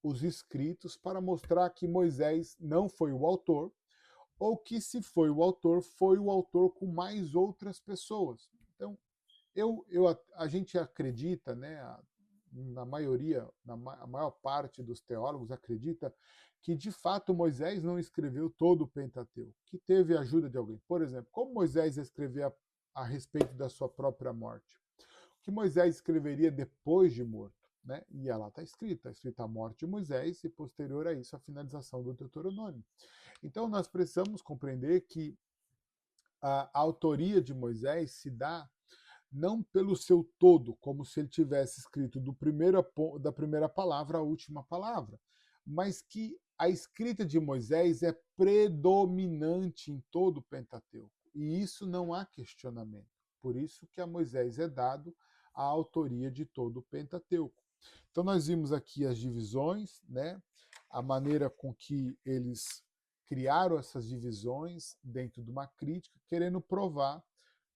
os escritos para mostrar que Moisés não foi o autor, ou que, se foi o autor com mais outras pessoas. Então, a gente acredita, né, na maioria, a maior parte dos teólogos acredita que, de fato, Moisés não escreveu todo o Pentateuco, que teve a ajuda de alguém. Por exemplo, como Moisés escreveu a respeito da sua própria morte? O que Moisés escreveria depois de morto? Né? E ela está escrita a morte de Moisés e, posterior a isso, a finalização do Deuteronômio. Então, nós precisamos compreender que a autoria de Moisés se dá não pelo seu todo, como se ele tivesse escrito da primeira palavra à última palavra, mas que a escrita de Moisés é predominante em todo o Pentateuco. E isso não há questionamento. Por isso que a Moisés é dado a autoria de todo o Pentateuco. Então nós vimos aqui as divisões, né? A maneira com que eles criaram essas divisões dentro de uma crítica, querendo provar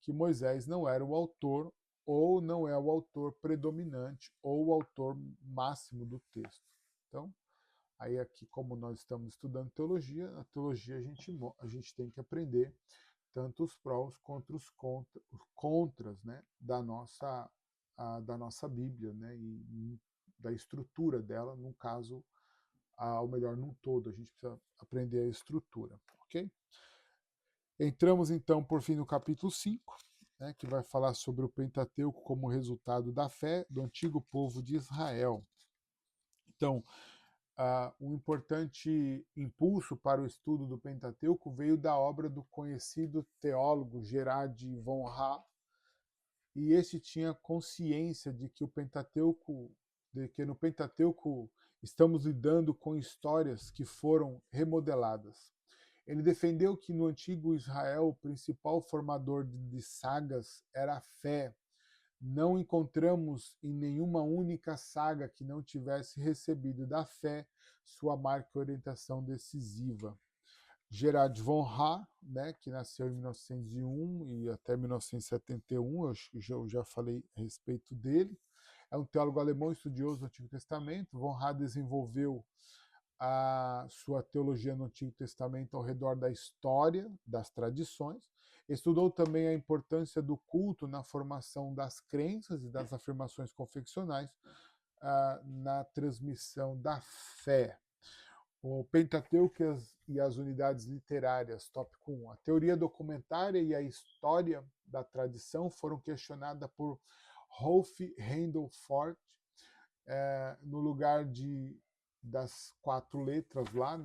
que Moisés não era o autor, ou não é o autor predominante, ou o autor máximo do texto. Então, aí aqui, como nós estamos estudando teologia, na teologia a gente tem que aprender tanto os prós quanto os contras, né, da nossa Bíblia, né, e da estrutura dela, no caso, ao melhor, num todo, a gente precisa aprender a estrutura, ok? Entramos então, por fim, no capítulo 5, né, que vai falar sobre o Pentateuco como resultado da fé do antigo povo de Israel. Então, um importante impulso para o estudo do Pentateuco veio da obra do conhecido teólogo Gerard von Rah, e este tinha consciência de que no Pentateuco estamos lidando com histórias que foram remodeladas. Ele defendeu que no antigo Israel o principal formador de sagas era a fé. Não encontramos em nenhuma única saga que não tivesse recebido da fé sua marca e orientação decisiva. Gerard von Rah, né, que nasceu em 1901 e até 1971, eu já falei a respeito dele, é um teólogo alemão estudioso do Antigo Testamento. Von Rah desenvolveu a sua teologia no Antigo Testamento ao redor da história, das tradições. Estudou também a importância do culto na formação das crenças e das afirmações confessionais, na transmissão da fé. O Pentateuco e as unidades literárias, tópico 1. A teoria documentária e a história da tradição foram questionadas por Rolf Rendel Fort, no lugar das 4 letras lá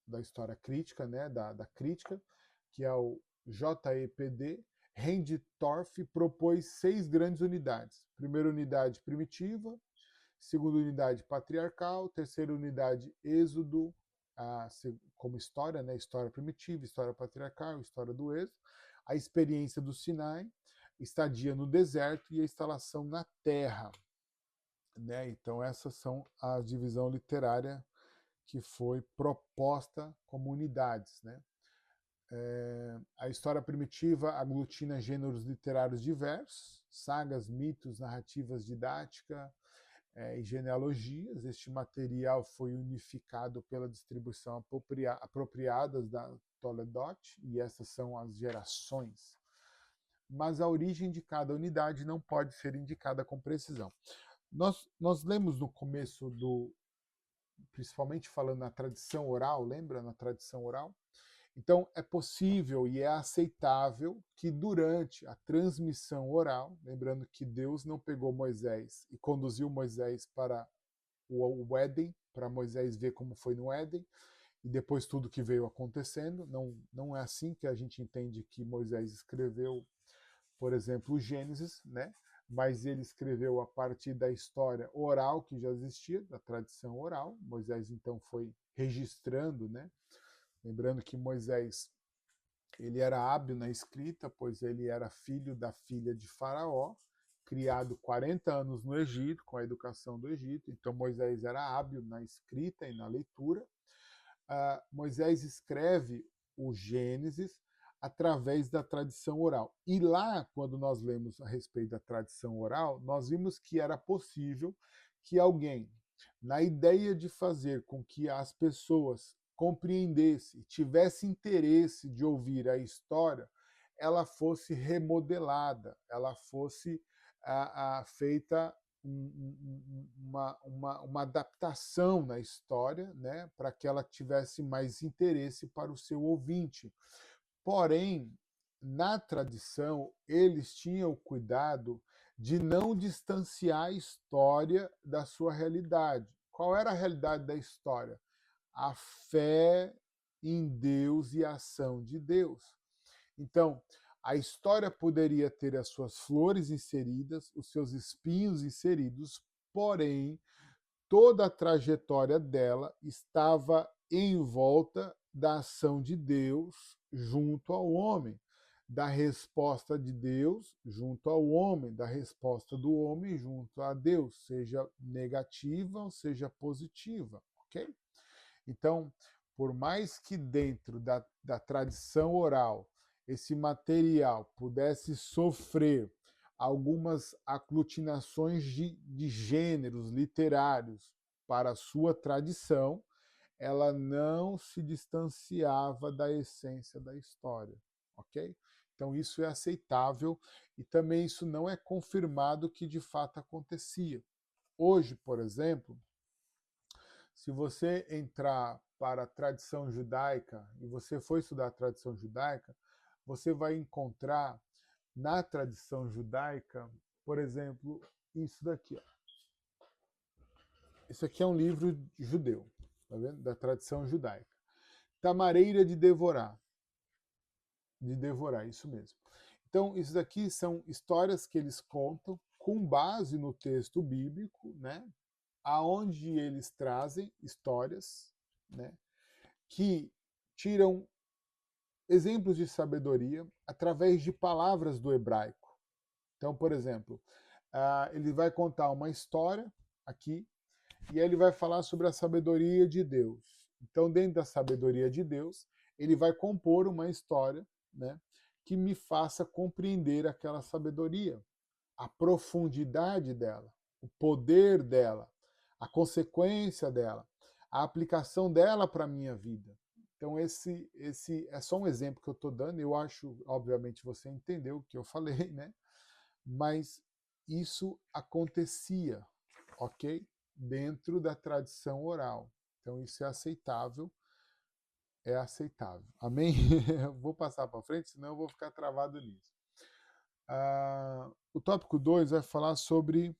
da história crítica, né, da crítica, que é o JEPD. Rendtorff propôs 6 grandes unidades. Primeira unidade primitiva, segunda unidade patriarcal, terceira unidade êxodo, como história, né, história primitiva, história patriarcal, história do êxodo, a experiência do Sinai, estadia no deserto e a instalação na terra. Né? Então essas são a divisão literária que foi proposta como unidades. Né? A história primitiva aglutina gêneros literários diversos, sagas, mitos, narrativas didáticas e genealogias. Este material foi unificado pela distribuição apropriada da Toledot, e essas são as gerações. Mas a origem de cada unidade não pode ser indicada com precisão. Nós lemos no começo principalmente falando na tradição oral, lembra? Na tradição oral? Então, é possível e é aceitável que durante a transmissão oral, lembrando que Deus não pegou Moisés e conduziu Moisés para o Éden, para Moisés ver como foi no Éden, e depois tudo que veio acontecendo. Não é assim que a gente entende que Moisés escreveu, por exemplo, o Gênesis, né? Mas ele escreveu a partir da história oral que já existia, da tradição oral. Moisés, então, foi registrando, né? Lembrando que Moisés ele era hábil na escrita, pois ele era filho da filha de Faraó, criado 40 anos no Egito, com a educação do Egito. Então, Moisés era hábil na escrita e na leitura. Moisés escreve o Gênesis através da tradição oral. E lá, quando nós lemos a respeito da tradição oral, nós vimos que era possível que alguém, na ideia de fazer com que as pessoas compreendessem, tivesse interesse de ouvir a história, ela fosse remodelada, ela fosse feita uma adaptação na história, né, para que ela tivesse mais interesse para o seu ouvinte. Porém, na tradição, eles tinham o cuidado de não distanciar a história da sua realidade. Qual era a realidade da história? A fé em Deus e a ação de Deus. Então, A história poderia ter as suas flores inseridas, os seus espinhos inseridos, porém, toda a trajetória dela estava em volta da ação de Deus junto ao homem, da resposta de Deus junto ao homem, da resposta do homem junto a Deus, seja negativa ou seja positiva, ok? Então, por mais que dentro da tradição oral esse material pudesse sofrer algumas aglutinações de gêneros literários para a sua tradição, ela não se distanciava da essência da história, ok? Então isso é aceitável e também isso não é confirmado que de fato acontecia. Hoje, por exemplo, se você entrar para a tradição judaica e você for estudar a tradição judaica, você vai encontrar na tradição judaica, por exemplo, isso daqui. Ó. Isso aqui é um livro judeu, tá vendo? Da tradição judaica. Tamareira de devorar. De devorar, isso mesmo. Então, isso daqui são histórias que eles contam com base no texto bíblico, né? Aonde eles trazem histórias, né? Que tiram exemplos de sabedoria através de palavras do hebraico. Então, por exemplo, ele vai contar uma história aqui e ele vai falar sobre a sabedoria de Deus. Então, dentro da sabedoria de Deus, ele vai compor uma história, né, que me faça compreender aquela sabedoria, a profundidade dela, o poder dela, a consequência dela, a aplicação dela para a minha vida. Então, esse é só um exemplo que eu estou dando. Eu acho, obviamente, você entendeu o que eu falei, né? Mas isso acontecia, ok? Dentro da tradição oral. Então, isso é aceitável. É aceitável. Amém? Vou passar para frente, senão eu vou ficar travado nisso. O tópico 2 vai falar sobre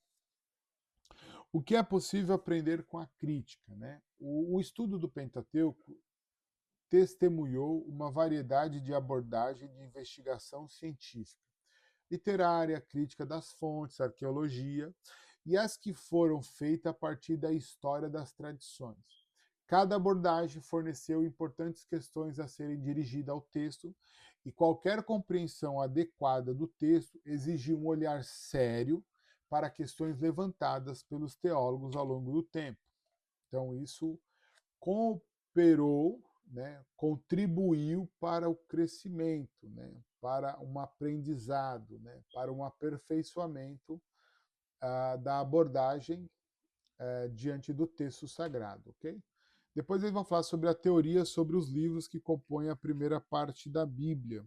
o que é possível aprender com a crítica, né? O estudo do Pentateuco testemunhou uma variedade de abordagem de investigação científica, literária, crítica das fontes, arqueologia, e as que foram feitas a partir da história das tradições. Cada abordagem forneceu importantes questões a serem dirigidas ao texto, e qualquer compreensão adequada do texto exigiu um olhar sério para questões levantadas pelos teólogos ao longo do tempo. Então, isso cooperou, né, contribuiu para o crescimento, né, para um aprendizado, né, para um aperfeiçoamento da abordagem diante do texto sagrado, ok? Depois eles vão falar sobre a teoria sobre os livros que compõem a primeira parte da Bíblia.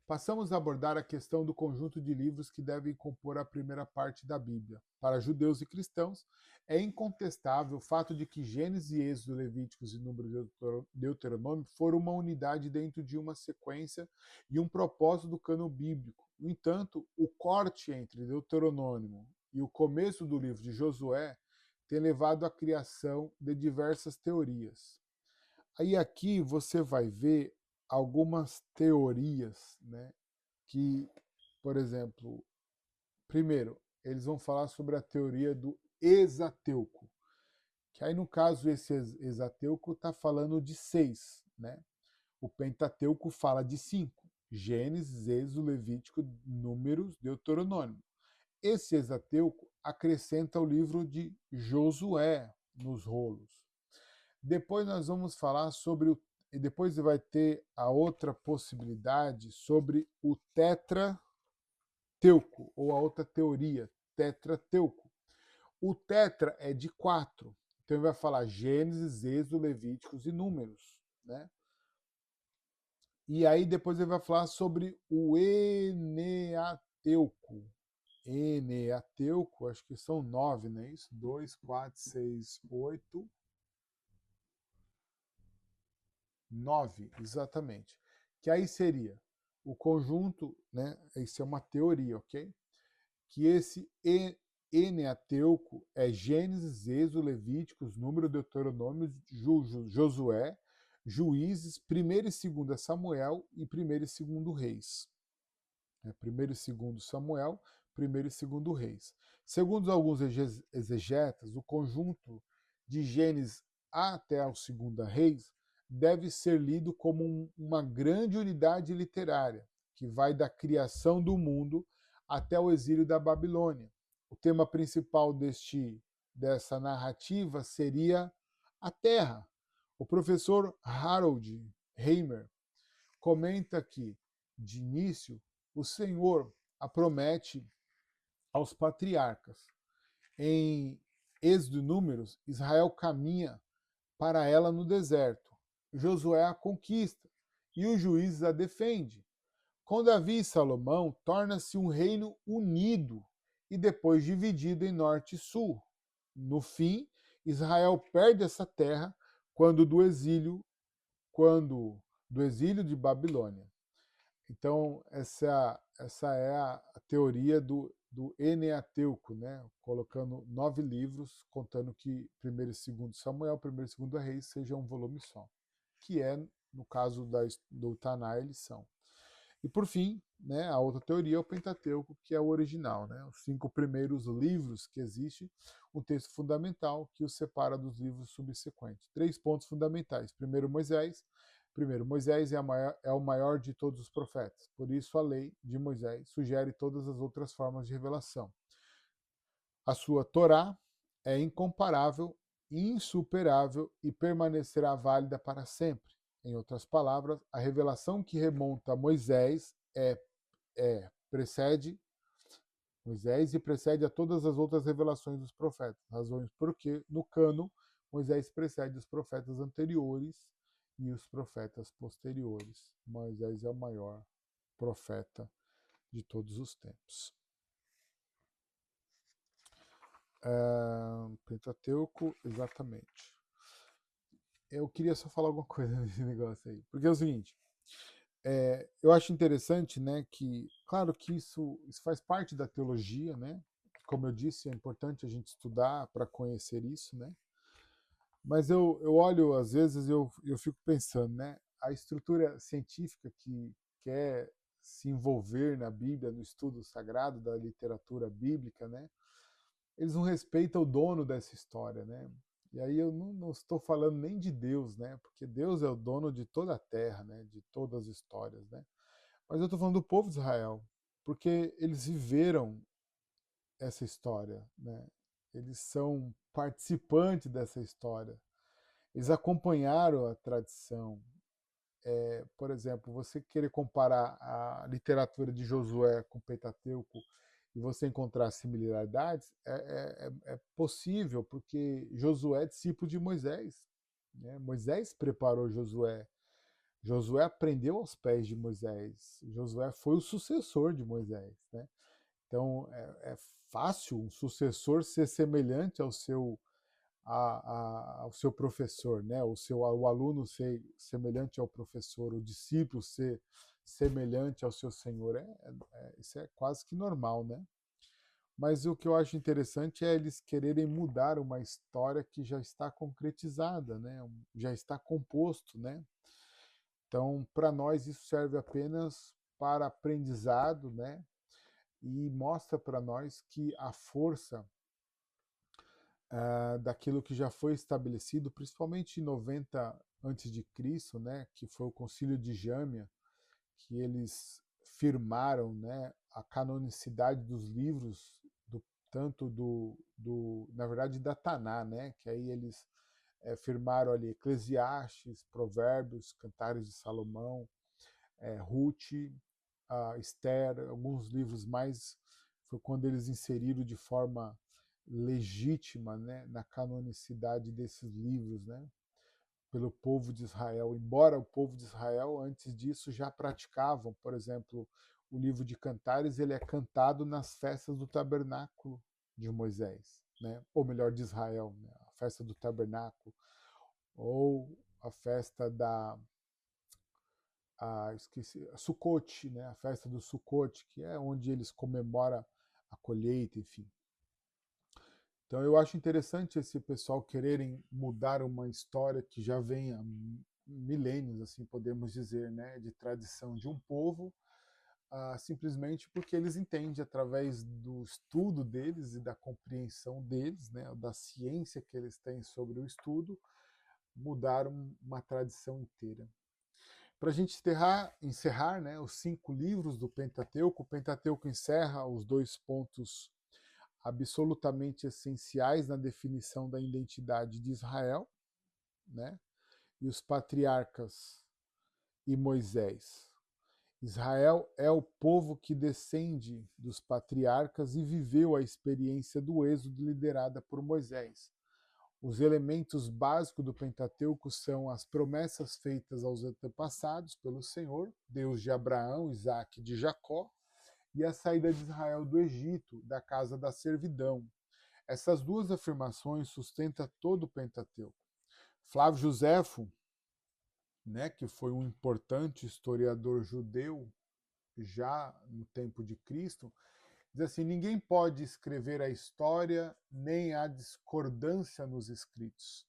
Passamos a abordar a questão do conjunto de livros que devem compor a primeira parte da Bíblia. Para judeus e cristãos, é incontestável o fato de que Gênesis, Êxodo, Levíticos e Número Deuteronômio foram uma unidade dentro de uma sequência e um propósito do cânon bíblico. No entanto, o corte entre Deuteronômio e o começo do livro de Josué tem levado à criação de diversas teorias. Aí aqui você vai ver algumas teorias, né, que, por exemplo, primeiro, eles vão falar sobre a teoria do Exateuco, que aí no caso esse Exateuco está falando de 6, né? O Pentateuco fala de 5, Gênesis, Êxodo, Levítico, Números, Deuteronômio. Esse Exateuco acrescenta o livro de Josué nos rolos. Depois nós vamos falar sobre o. E depois vai ter a outra possibilidade sobre o tetrateuco, ou a outra teoria, tetrateuco. O tetra é de 4. Então ele vai falar Gênesis, Êxodo, Levíticos e Números, né? E aí depois ele vai falar sobre o Eneateuco. Eneateuco, acho que são 9, não é isso? 2, 4, 6, 8... 9, exatamente. Que aí seria o conjunto, né? Isso é uma teoria, ok? Que esse Eneateuco é Gênesis, Êxodo, Levíticos, Número, Deuteronômio, Josué, Juízes, 1º e 2º Samuel e 1º e 2º Reis. 1º e 2º Samuel, 1º e 2º Reis. Segundo alguns exegetas, o conjunto de Gênesis até o 2º Reis deve ser lido como uma grande unidade literária, que vai da criação do mundo até o exílio da Babilônia. O tema principal dessa narrativa seria a Terra. O professor Harold Heimer comenta que, de início, o Senhor a promete aos patriarcas. Em Êxodo e Números, Israel caminha para ela no deserto. Josué a conquista e os juízes a defende. Com Davi e Salomão, torna-se um reino unido e depois dividido em norte e sul. No fim, Israel perde essa terra quando do exílio de Babilônia. Então, essa é a teoria do Eneateuco, né? Colocando 9 livros, contando que 1º e 2º Samuel, 1º e 2º Reis seja um volume só, que é, no caso do Taná, eles são. E por fim, né, a outra teoria é o Pentateuco, que é o original, né? Os 5 primeiros livros que existem, um texto fundamental que os separa dos livros subsequentes. 3 pontos fundamentais. Primeiro, Moisés é o maior de todos os profetas. Por isso, a lei de Moisés sugere todas as outras formas de revelação. A sua Torá é incomparável, insuperável e permanecerá válida para sempre. Em outras palavras, a revelação que remonta a Moisés precede Moisés e precede a todas as outras revelações dos profetas. Razões porque, no cano, Moisés precede os profetas anteriores e os profetas posteriores. Moisés é o maior profeta de todos os tempos. Pentateuco, exatamente. Eu queria só falar alguma coisa nesse negócio aí. Porque é o seguinte, eu acho interessante, né, que, claro que isso faz parte da teologia, né? Como eu disse, é importante a gente estudar para conhecer isso, né? Mas eu olho, às vezes, eu fico pensando, né? A estrutura científica que quer se envolver na Bíblia, no estudo sagrado da literatura bíblica, né? Eles não respeitam o dono dessa história, né? E aí eu não estou falando nem de Deus, né? Porque Deus é o dono de toda a terra, né? De todas as histórias, né? Mas eu estou falando do povo de Israel, porque eles viveram essa história, né? Eles são participantes dessa história. Eles acompanharam a tradição. Por exemplo, você querer comparar a literatura de Josué com o Pentateuco e você encontrar similaridades, é possível, porque Josué é discípulo de Moisés, né? Moisés preparou Josué. Josué aprendeu aos pés de Moisés. Josué foi o sucessor de Moisés, né? Então, é fácil um sucessor ser semelhante ao seu professor, né? O aluno ser semelhante ao professor, o discípulo ser semelhante ao seu senhor. Isso é quase que normal, né? Mas o que eu acho interessante é eles quererem mudar uma história que já está concretizada, né? Já está composto, né? Então, para nós, isso serve apenas para aprendizado, né? E mostra para nós que a força daquilo que já foi estabelecido, principalmente em 90 antes de Cristo, né, que foi o Concílio de Jâmia, que eles firmaram, né, a canonicidade dos livros tanto na verdade da Taná, né, que aí eles firmaram ali Eclesiastes, Provérbios, Cantares de Salomão, Ruth, Esther, alguns livros mais, foi quando eles inseriram de forma legítima, né, na canonicidade desses livros, né, pelo povo de Israel. Embora o povo de Israel, antes disso, já praticavam, por exemplo, o livro de Cantares, ele é cantado nas festas do tabernáculo de Moisés, né, ou melhor, de Israel, né, a festa do tabernáculo, ou a festa a Sukkot, né, a festa do Sukkot, que é onde eles comemoram a colheita, enfim. Então eu acho interessante esse pessoal quererem mudar uma história que já vem milênios, assim podemos dizer, né, de tradição de um povo, simplesmente porque eles entendem, através do estudo deles e da compreensão deles, né, da ciência que eles têm sobre o estudo, mudar uma tradição inteira. Para a gente encerrar, né, os 5 livros do Pentateuco, o Pentateuco encerra os 2 pontos absolutamente essenciais na definição da identidade de Israel, né, e os patriarcas e Moisés. Israel é o povo que descende dos patriarcas e viveu a experiência do êxodo liderada por Moisés. Os elementos básicos do Pentateuco são as promessas feitas aos antepassados pelo Senhor, Deus de Abraão, Isaque e de Jacó, e a saída de Israel do Egito, da casa da servidão. Essas duas afirmações sustentam todo o Pentateuco. Flávio Joséfo, né, que foi um importante historiador judeu já no tempo de Cristo, diz assim: ninguém pode escrever a história, nem há discordância nos escritos.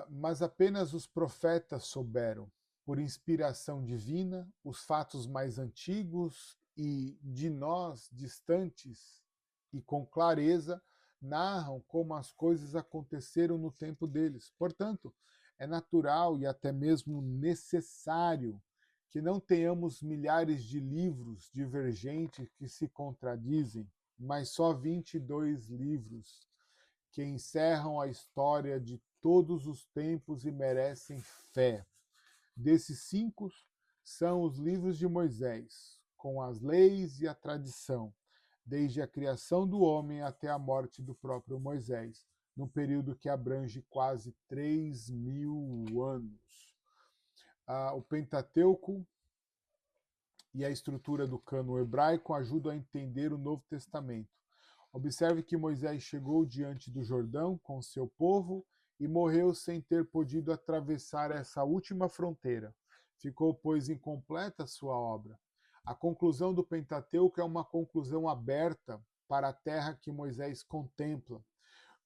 Mas apenas os profetas souberam, por inspiração divina, os fatos mais antigos e de nós distantes, e com clareza narram como as coisas aconteceram no tempo deles. Portanto, é natural e até mesmo necessário que não tenhamos milhares de livros divergentes que se contradizem, mas só 22 livros que encerram a história de todos os tempos e merecem fé. Desses 5 são os livros de Moisés, com as leis e a tradição, desde a criação do homem até a morte do próprio Moisés, num período que abrange quase 3.000 anos. O Pentateuco e a estrutura do cânon hebraico ajudam a entender o Novo Testamento. Observe que Moisés chegou diante do Jordão com seu povo e morreu sem ter podido atravessar essa última fronteira. Ficou, pois, incompleta a sua obra. A conclusão do Pentateuco é uma conclusão aberta para a terra que Moisés contempla.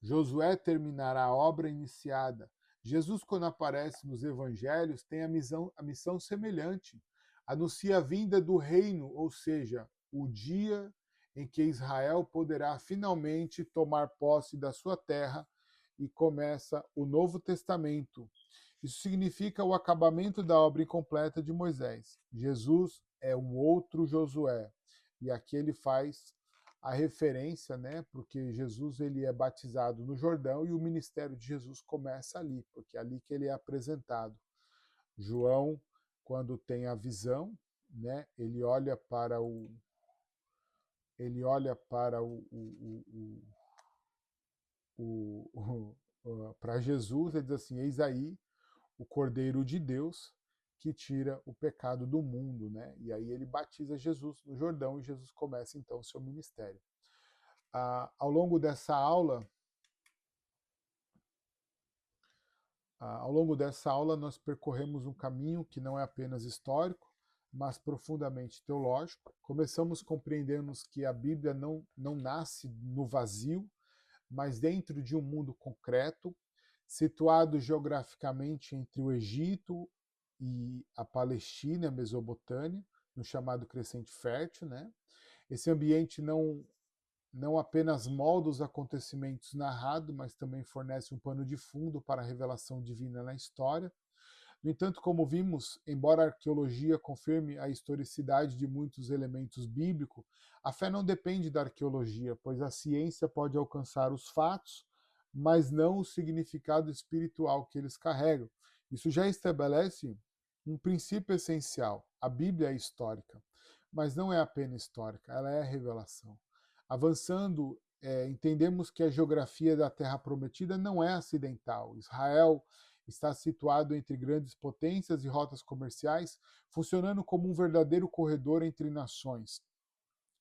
Josué terminará a obra iniciada. Jesus, quando aparece nos evangelhos, tem a missão semelhante. Anuncia a vinda do reino, ou seja, o dia em que Israel poderá finalmente tomar posse da sua terra, e começa o Novo Testamento. Isso significa o acabamento da obra incompleta de Moisés. Jesus é um outro Josué. E aqui ele faz a referência, né, porque Jesus ele é batizado no Jordão e o ministério de Jesus começa ali, porque é ali que ele é apresentado. João, quando tem a visão, né, ele olha para para Jesus, ele diz assim: eis aí o Cordeiro de Deus que tira o pecado do mundo, né? E aí ele batiza Jesus no Jordão e Jesus começa então o seu ministério. Ao longo dessa aula, nós percorremos um caminho que não é apenas histórico, mas profundamente teológico. Começamos compreendendo que a Bíblia não nasce no vazio, mas dentro de um mundo concreto, situado geograficamente entre o Egito e a Palestina, a Mesopotâmia, no chamado Crescente Fértil, né? Esse ambiente não apenas molda os acontecimentos narrados, mas também fornece um pano de fundo para a revelação divina na história. No entanto, como vimos, embora a arqueologia confirme a historicidade de muitos elementos bíblicos, a fé não depende da arqueologia, pois a ciência pode alcançar os fatos, mas não o significado espiritual que eles carregam. Isso já estabelece um princípio essencial. A Bíblia é histórica, mas não é apenas histórica, ela é revelação. Avançando, entendemos que a geografia da Terra Prometida não é acidental. Israel está situado entre grandes potências e rotas comerciais, funcionando como um verdadeiro corredor entre nações.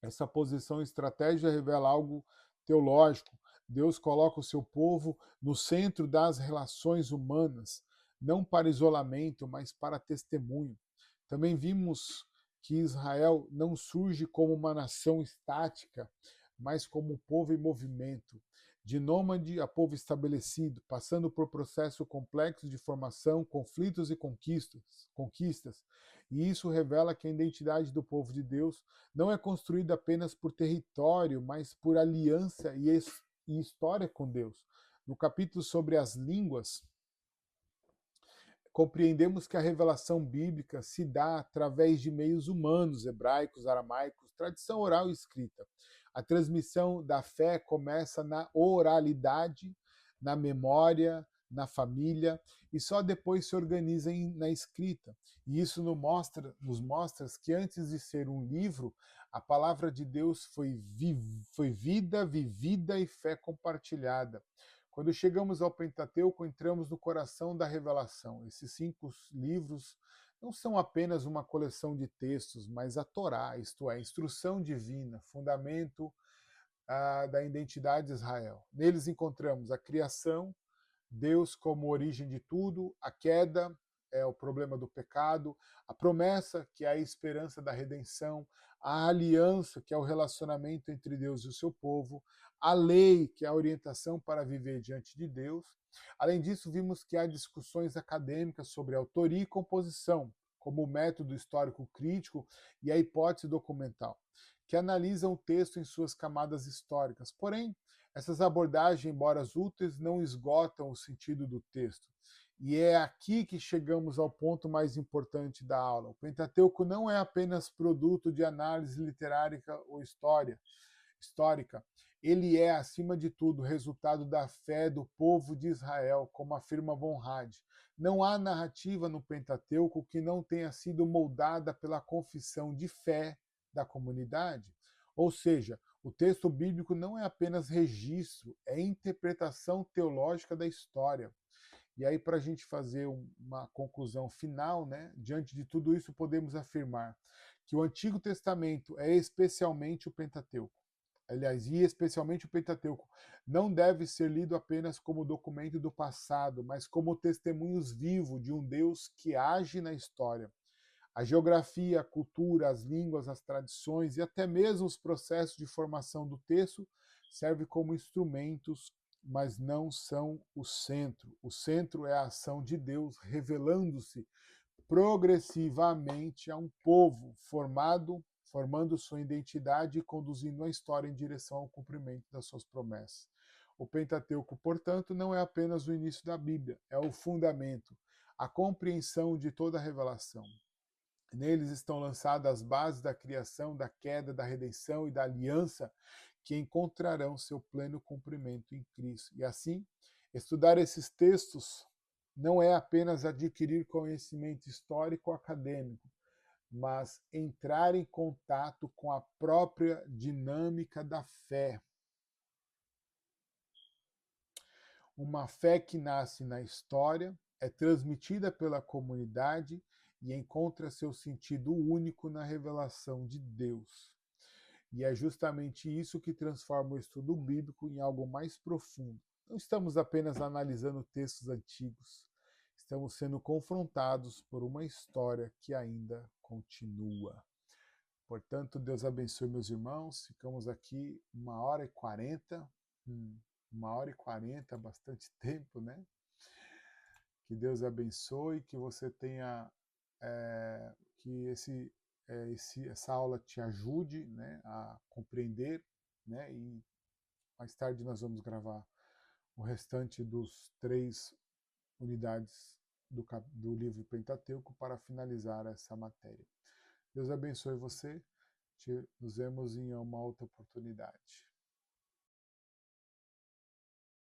Essa posição estratégica revela algo teológico. Deus coloca o seu povo no centro das relações humanas, não para isolamento, mas para testemunho. Também vimos que Israel não surge como uma nação estática, mas como um povo em movimento. de nômade a povo estabelecido, passando por processos complexos de formação, conflitos e conquistas. E isso revela que a identidade do povo de Deus não é construída apenas por território, mas por aliança e história com Deus. No capítulo sobre as línguas, compreendemos que a revelação bíblica se dá através de meios humanos, hebraicos, aramaicos, tradição oral e escrita. A transmissão da fé começa na oralidade, na memória, na família, e só depois se organiza na escrita. E isso nos mostra que antes de ser um livro, a palavra de Deus foi vida vivida e fé compartilhada. Quando chegamos ao Pentateuco, entramos no coração da revelação. Esses 5 livros não são apenas uma coleção de textos, mas a Torá, isto é, a instrução divina, fundamento da identidade de Israel. Neles encontramos a criação, Deus como origem de tudo, a queda, é o problema do pecado, a promessa, que é a esperança da redenção, a aliança, que é o relacionamento entre Deus e o seu povo, a lei, que é a orientação para viver diante de Deus. Além disso, vimos que há discussões acadêmicas sobre autoria e composição, como o método histórico crítico e a hipótese documental, que analisam o texto em suas camadas históricas. Porém, essas abordagens, embora úteis, não esgotam o sentido do texto. E é aqui que chegamos ao ponto mais importante da aula. O Pentateuco não é apenas produto de análise literária ou histórica. Ele é, acima de tudo, resultado da fé do povo de Israel, como afirma Von Rad. Não há narrativa no Pentateuco que não tenha sido moldada pela confissão de fé da comunidade. Ou seja, o texto bíblico não é apenas registro, é interpretação teológica da história. E aí, para a gente fazer uma conclusão final, né, diante de tudo isso, podemos afirmar que o Antigo Testamento é especialmente o Pentateuco. Aliás, e especialmente o Pentateuco, não deve ser lido apenas como documento do passado, mas como testemunhos vivos de um Deus que age na história. A geografia, a cultura, as línguas, as tradições e até mesmo os processos de formação do texto servem como instrumentos, mas não são o centro. O centro é a ação de Deus revelando-se progressivamente a um povo formando sua identidade e conduzindo a história em direção ao cumprimento das suas promessas. O Pentateuco, portanto, não é apenas o início da Bíblia, é o fundamento, a compreensão de toda a revelação. Neles estão lançadas as bases da criação, da queda, da redenção e da aliança que encontrarão seu pleno cumprimento em Cristo. E assim, estudar esses textos não é apenas adquirir conhecimento histórico acadêmico, mas entrar em contato com a própria dinâmica da fé. Uma fé que nasce na história, é transmitida pela comunidade e encontra seu sentido único na revelação de Deus. E é justamente isso que transforma o estudo bíblico em algo mais profundo. Não estamos apenas analisando textos antigos, estamos sendo confrontados por uma história que ainda continua. Portanto, Deus abençoe meus irmãos. Ficamos aqui 1h40. 1h40, bastante tempo, né? Que Deus abençoe, que você tenha, que essa aula te ajude, né, a compreender, né, e mais tarde nós vamos gravar o restante dos 3 unidades do livro Pentateuco para finalizar essa matéria. Deus abençoe você, nos vemos em uma outra oportunidade.